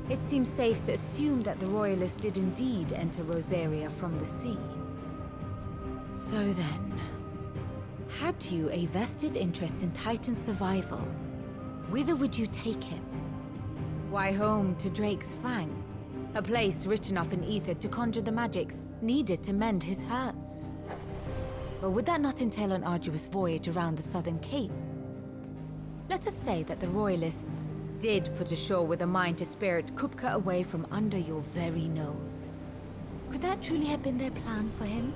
it seems safe to assume that the Royalists did indeed enter Rosaria from the sea. So then, had you a vested interest in Titan's survival, whither would you take him? Why home to Drake's Fang, A place rich enough in ether to conjure the magics needed to mend his hurts. But would that not entail an arduous voyage around the southern cape? Let us say that the Royalists did put ashore with a mind to spirit Kupka away from under your very nose. Could that truly have been their plan for him?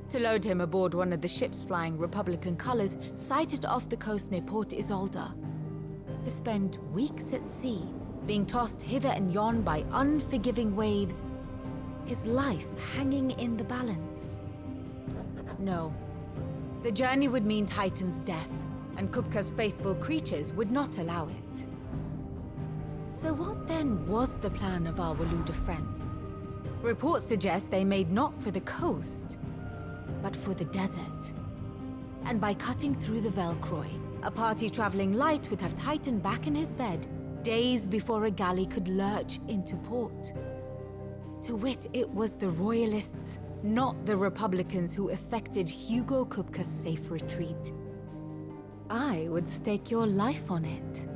To load him aboard one of the ships flying Republican colors sighted off the coast near Port Isolde. To spend weeks at sea, being tossed hither and yon by unforgiving waves, his life hanging in the balance. No. The journey would mean Titan's death, and Kupka's faithful creatures would not allow it. So what then was the plan of our Waluda friends? Reports suggest they made not for the coast, but for the desert. And by cutting through the Velcroy, a party traveling light would have Titan back in his bed days before a galley could lurch into port. To wit, it was the Royalists, not the Republicans, who effected Hugo Kupka's safe retreat. I would stake your life on it.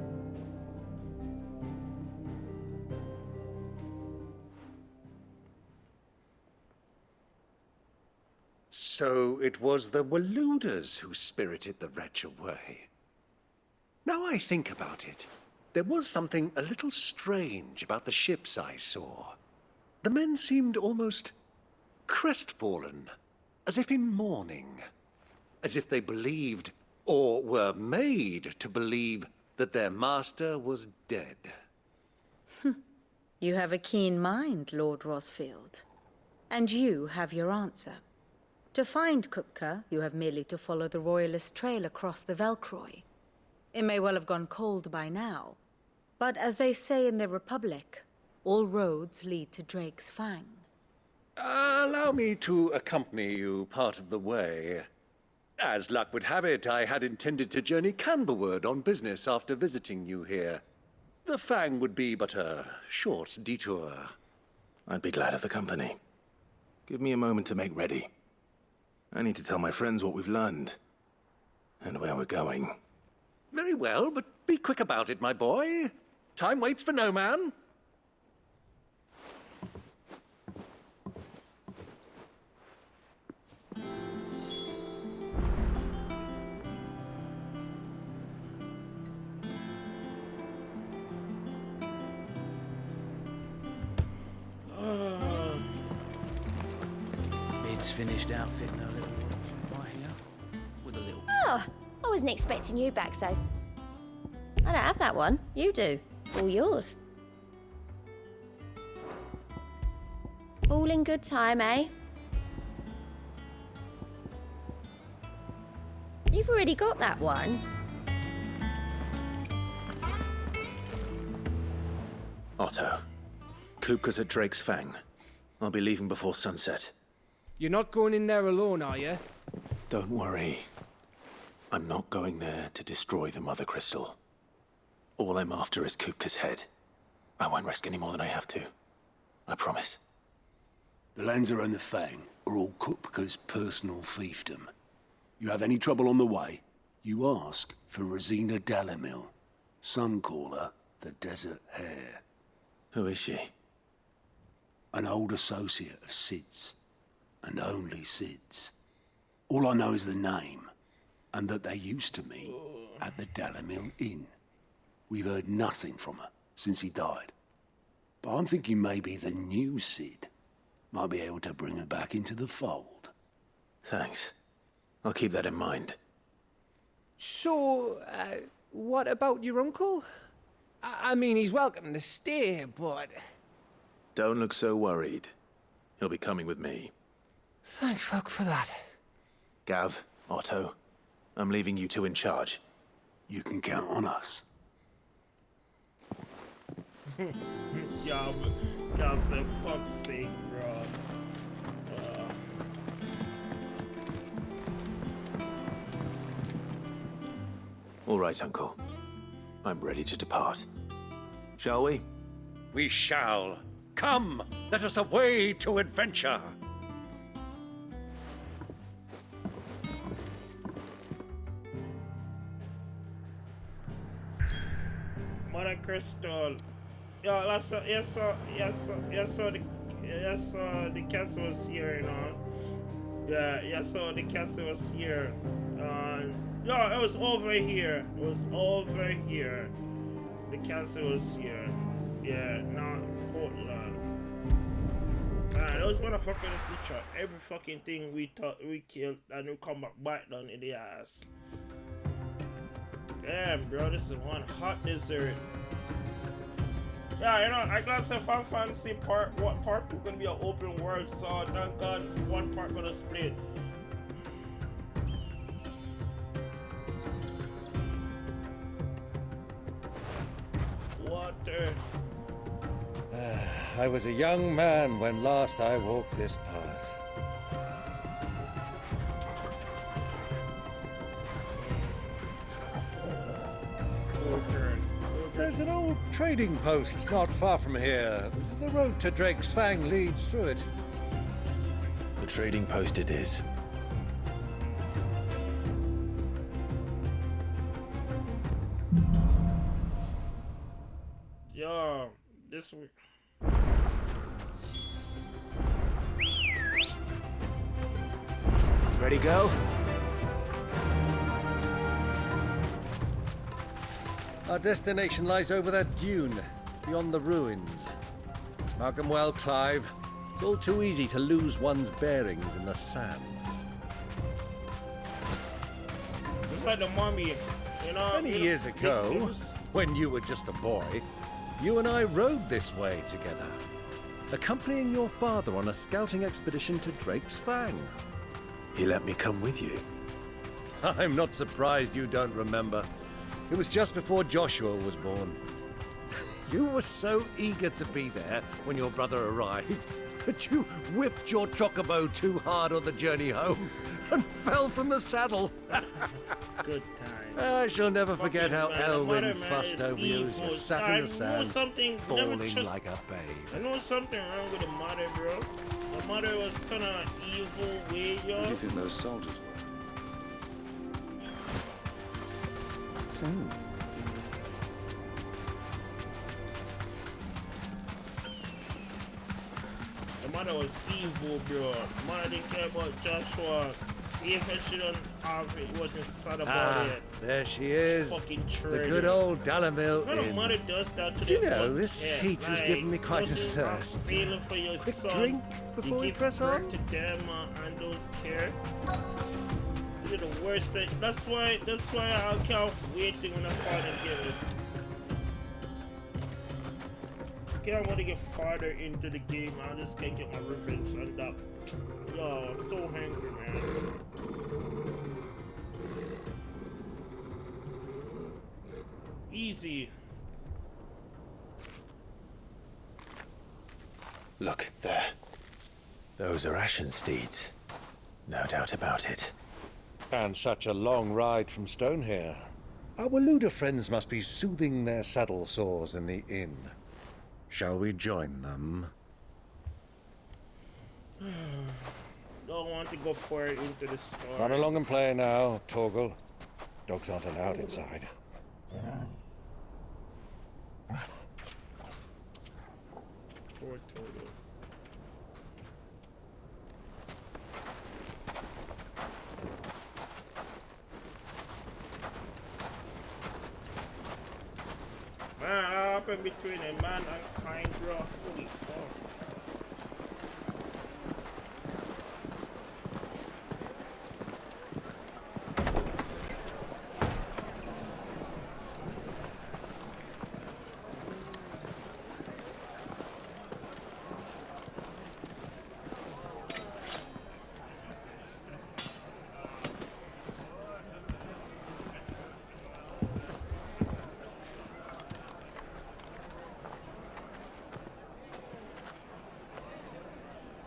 So it was the Waludas who spirited the wretch away. Now I think about it, there was something a little strange about the ships I saw. The men seemed almost crestfallen, as if in mourning, as if they believed, or were made to believe, that their master was dead. You have a keen mind, Lord Rosfield. And you have your answer. To find Kupka, you have merely to follow the Royalist trail across the Velcroy. It may well have gone cold by now, but as they say in the Republic, all roads lead to Drake's Fang. Allow me to accompany you part of the way. As luck would have it, I had intended to journey Canberward on business after visiting you here. The Fang would be but a short detour. I'd be glad of the company. Give me a moment to make ready. I need to tell my friends what we've learned, and where we're going. Very well, but be quick about it, my boy. Time waits for no man. Mid's finished outfitting her little one right here. With a little... Oh, I wasn't expecting you back, Sos. I don't have that one. You do. All yours. All in good time, eh? You've already got that one. Otto, Kupka's at Drake's Fang. I'll be leaving before sunset. You're not going in there alone, are you? Don't worry. I'm not going there to destroy the Mother Crystal. All I'm after is Kupka's head. I won't risk any more than I have to. I promise. The Lancer and the Fang are all Kupka's personal fiefdom. You have any trouble on the way, you ask for Rosina Dalamil. Some call her the Desert Hare. Who is she? An old associate of Sid's, and only Sid's. All I know is the name, and that they used to meet at the Dalamil Inn. We've heard nothing from her since he died. But I'm thinking maybe the new Sid might be able to bring her back into the fold. Thanks. I'll keep that in mind. So, what about your uncle? I mean, he's welcome to stay, but... Don't look so worried. He'll be coming with me. Thank fuck for that. Gav, Otto, I'm leaving you two in charge. You can count on us. Gav said, fuck's sake, bro. All right, Uncle. I'm ready to depart. Shall we? We shall. Come, let us away to adventure. Mother Crystal. Yeah, the castle was here, you know. Yeah, so the castle was here. Yeah, it was over here. It was over here. The castle was here. Yeah, not Portland. Those motherfuckers just literally every fucking thing we thought we killed and we come back down in the ass. Damn, bro, this is one hot dessert. Yeah, you know, I glad say Final Fantasy part 2 gonna be an open world, so thank God one part gonna split. Water. I was a young man when last I walked this path. There's an old trading post not far from here. The road to Drake's Fang leads through it. The trading post it is. Yo, this week. Ready, go? Our destination lies over that dune, beyond the ruins. Mark 'em well, Clive. It's all too easy to lose one's bearings in the sands. It's like the mummy, you know. Many years ago, when you were just a boy, you and I rode this way together, accompanying your father on a scouting expedition to Drake's Fang. He let me come with you. I'm not surprised you don't remember. It was just before Joshua was born. You were so eager to be there when your brother arrived that you whipped your chocobo too hard on the journey home and fell from the saddle. Good time. I shall never forget how man, Elwyn man fussed is over you as you evil. sat in the sand, bawling like a babe. I know something wrong with the mother, bro. The mother was kind of evil way, yo. Who do you think those soldiers were? So, the mother was evil, bro. The mother didn't care about Joshua. Even she don't have it, wasn't sad about it. There she is. Fucking The traitor. good old Dalamil When a Inn. mother does that to Do you the know, one- this yeah, heat has like, given me quite a doesn't have thirst. feeling for your Quick son. drink before you we give press birth on? to them and don't care. You're the worst thing. That's why I can't wait when I find them games. Can't want to get farther into the game. I just can't get my revenge on that. Yo, I'm so hungry, man. Easy. look, there. Those are Ashen steeds. No doubt about it. And such a long ride from Stonehair. Our Waluda friends must be soothing their saddle sores in the inn. Shall we join them? Don't want to go far into the store. Run along and play now, Torgal. Dogs aren't allowed inside. Poor Toto. Man, what happened between a man and kind, bro? Holy fuck.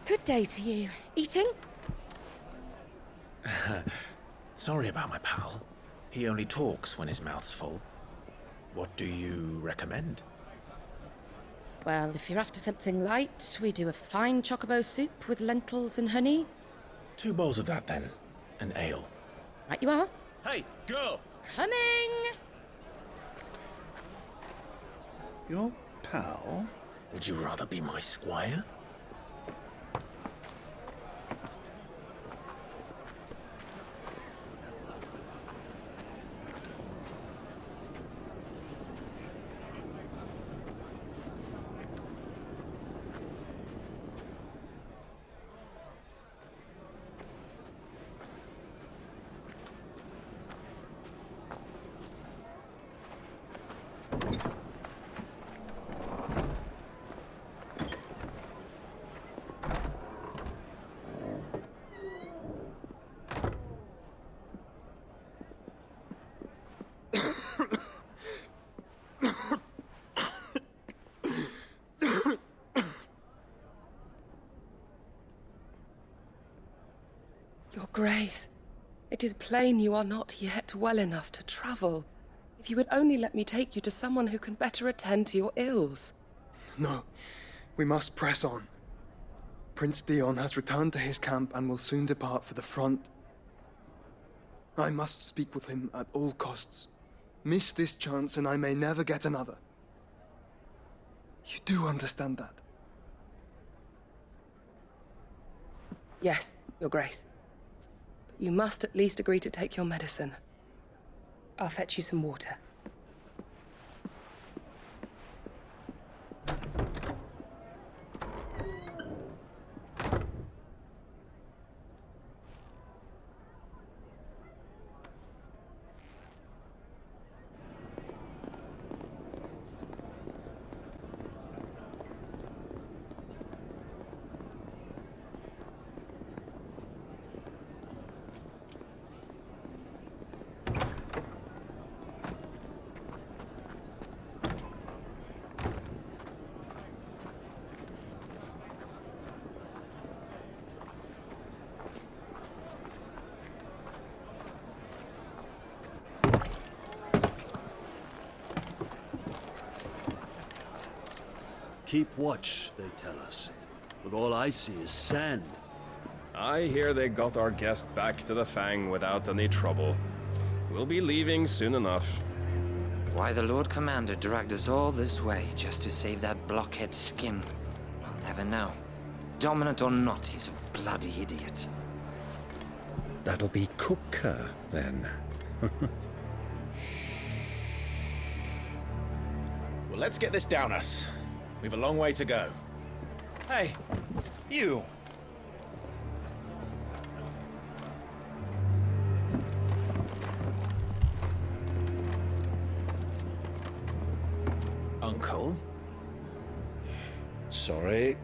Good day to you. Eating? Sorry about my pal. He only talks when his mouth's full. What do you recommend? Well, if you're after something light, we do a fine chocobo soup with lentils and honey. 2 bowls of that, then. An ale. Right you are. Hey, go! Coming! You're pal? Would you rather be my squire? Your Grace, it is plain you are not yet well enough to travel. If you would only let me take you to someone who can better attend to your ills. No, we must press on. Prince Dion has returned to his camp and will soon depart for the front. I must speak with him at all costs. Miss this chance and I may never get another. You do understand that? Yes, Your Grace. But you must at least agree to take your medicine. I'll fetch you some water. Keep watch, they tell us. But all I see is sand. I hear they got our guest back to the Fang without any trouble. We'll be leaving soon enough. Why the Lord Commander dragged us all this way just to save that blockhead skin, I'll never know. Dominant or not, he's a bloody idiot. That'll be Cooker, then. Well, let's get this down us. We've a long way to go. Hey, you. Uncle? Sorry.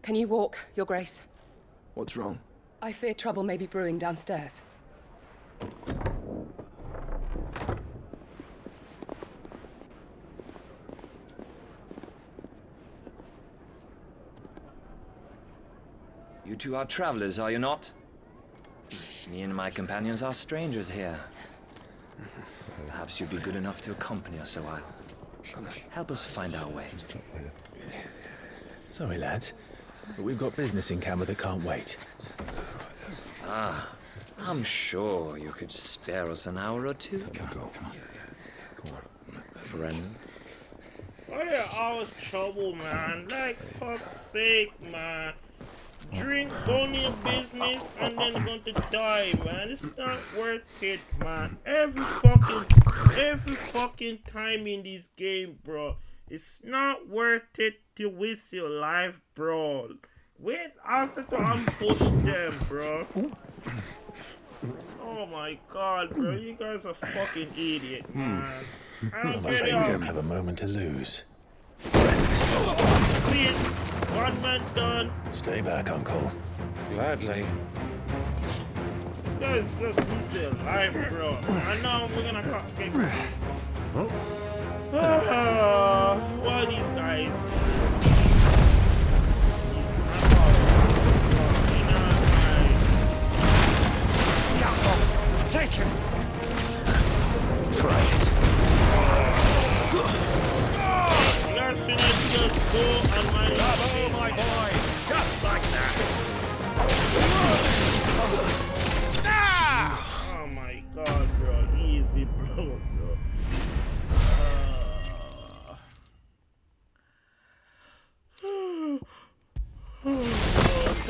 Can you walk, Your Grace? What's wrong? I fear trouble may be brewing downstairs. You two are travelers, are you not? Me and my companions are strangers here. Perhaps you'd be good enough to accompany us a while. Help us find our way. Sorry, lads, but we've got business in camera that can't wait. Ah, I'm sure you could spare us an hour or two. Come on. Friend. Why there always trouble, man? Like, fuck's sake, man. Drink, go in your business, and then going to die, man. It's not worth it, man. Every fucking time in this game, bro. It's not worth it to waste your life, bro. Wait after to ambush them, bro. Oh my god, bro. You guys are fucking idiot, man. I don't I'm get afraid it. we don't have a moment to lose. See it? One man done. Stay back, Uncle. Gladly. This guy's just needs their life, bro. I know we're gonna get. Why these guys?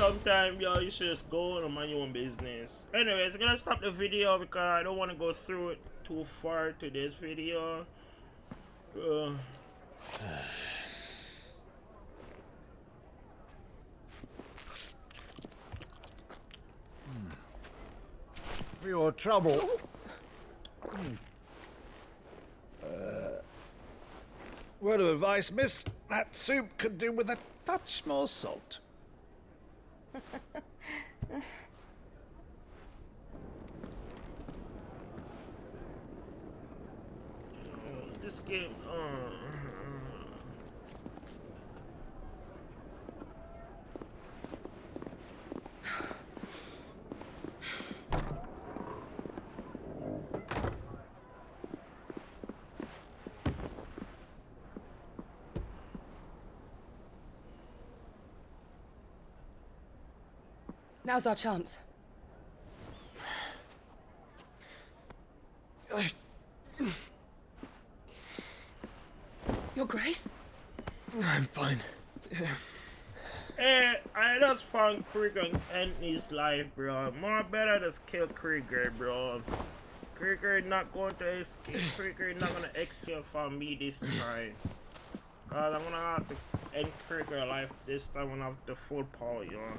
sometimes, yo, you should just go and mind your own business. Anyways, I'm gonna stop the video because I don't want to go through it too far to this video. For your trouble. Word of advice, miss. That soup could do with a touch more salt. This game, Now's our chance. Your Grace? I'm fine. Hey, I just found Krieger and end his life, bro. More better just kill Krieger, bro. Krieger not going to escape. Krieger not gonna escape from me this time. Cause I'm gonna have to end Krieger's life this time when I have the full power, you know.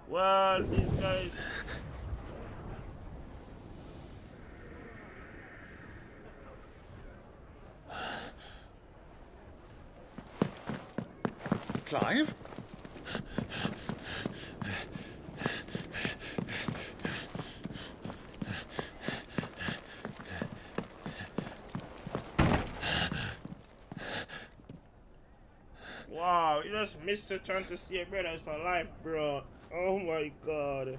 Well, these guys. Clive? Wow, you just missed a chance to see a brother is alive, bro. Oh my god.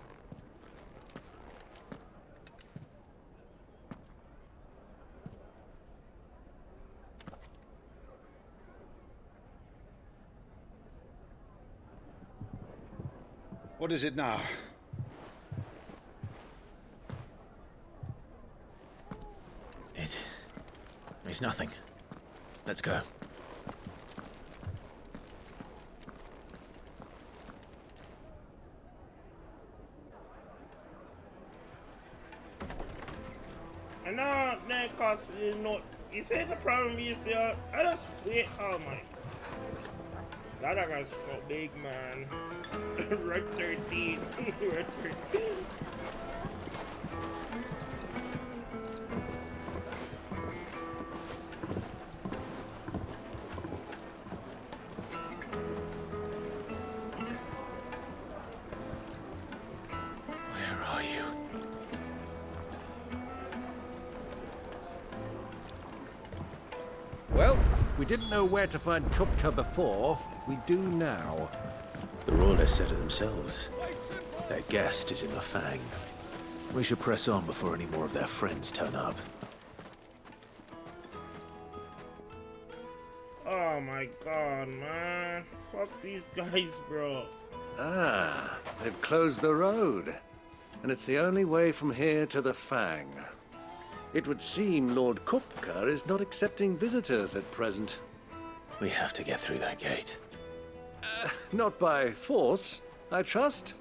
What is it now? It's nothing. Let's go. And now, cause you know, you see the problem is, I just wait. Oh my god. That guy's so big, man. Red 13. Red 13. Where are you? Well, we didn't know where to find Kupka before. We do now. The Royalists said it themselves. Their guest is in the Fang. We should press on before any more of their friends turn up. Oh my god, man. Fuck these guys, bro. Ah, they've closed the road. And it's the only way from here to the Fang. It would seem Lord Kupka is not accepting visitors at present. We have to get through that gate. Not by force, I trust.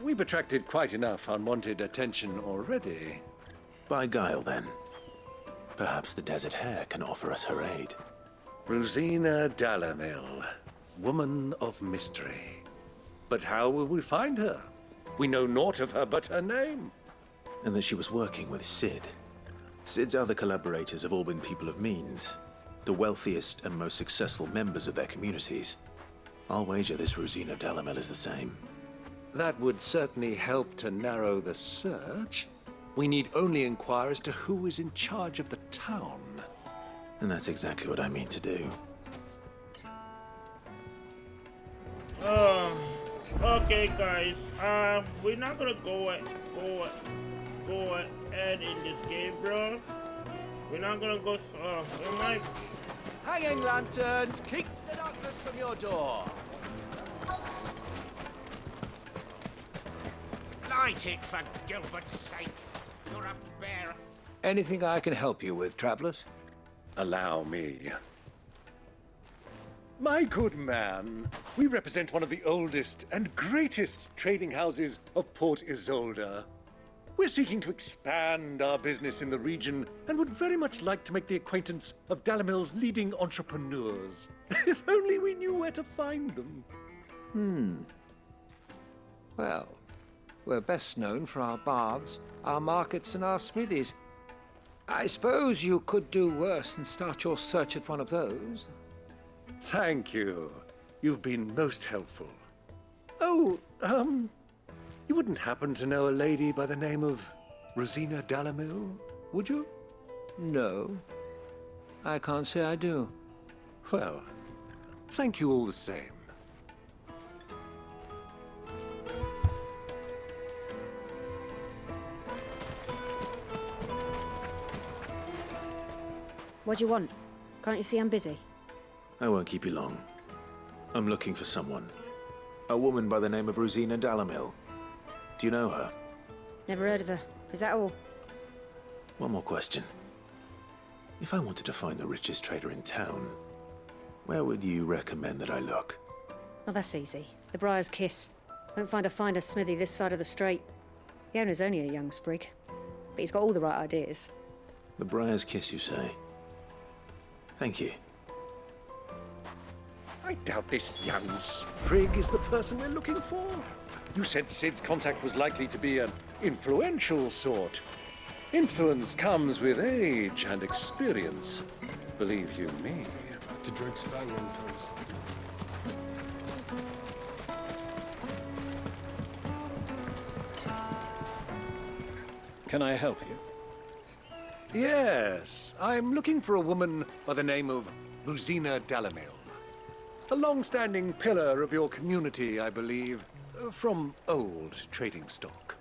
We've attracted quite enough unwanted attention already. By guile, then. Perhaps the Desert Hare can offer us her aid. Rosina Dalamil, woman of mystery. But how will we find her? We know naught of her but her name. And that she was working with Sid. Sid's other collaborators have all been people of means. The wealthiest and most successful members of their communities. I'll wager this Rosina Dalamil is the same. That would certainly help to narrow the search. We need only inquire as to who is in charge of the town. And that's exactly what I mean to do. Okay, guys. We're not gonna go ahead in this game, bro. We're not gonna go. We might. Hanging lanterns, keep the darkness from your door. Light it, for Gilbert's sake. You're a bear. Anything I can help you with, travelers? Allow me. My good man, we represent one of the oldest and greatest trading houses of Port Isolde. We're seeking to expand our business in the region and would very much like to make the acquaintance of Dalamil's leading entrepreneurs. If only we knew where to find them. Well, we're best known for our baths, our markets, and our smithies. I suppose you could do worse than start your search at one of those. Thank you. You've been most helpful. Oh, you wouldn't happen to know a lady by the name of Rosina Dalamil, would you? No. I can't say I do. Well, thank you all the same. What do you want? Can't you see I'm busy? I won't keep you long. I'm looking for someone. A woman by the name of Rosina Dalamil. Do you know her? Never heard of her. Is that all? One more question. If I wanted to find the richest trader in town, where would you recommend that I look? Oh, that's easy. The Briar's Kiss. Won't find a finer smithy this side of the strait. The owner's only a young sprig, but he's got all the right ideas. The Briar's Kiss, you say? Thank you. I doubt this young sprig is the person we're looking for. You said Sid's contact was likely to be an influential sort. Influence comes with age and experience. Believe you me. To Drake's Fang many times. Can I help you? Yes, I'm looking for a woman by the name of Rosina Dalamil. A long-standing pillar of your community, I believe, from old trading stock.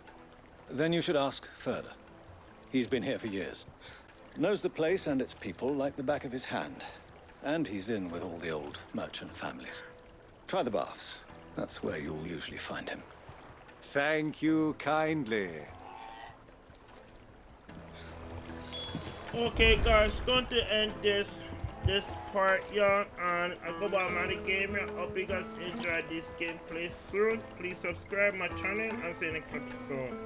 Then you should ask further. He's been here for years. Knows the place and its people like the back of his hand. And he's in with all the old merchant families. Try the baths. That's where you'll usually find him. Thank you kindly. Okay, guys, going to end this part, y'all, and I go by Maddie Gamer. Hope you guys enjoyed this gameplay soon. Please subscribe my channel and see you next episode.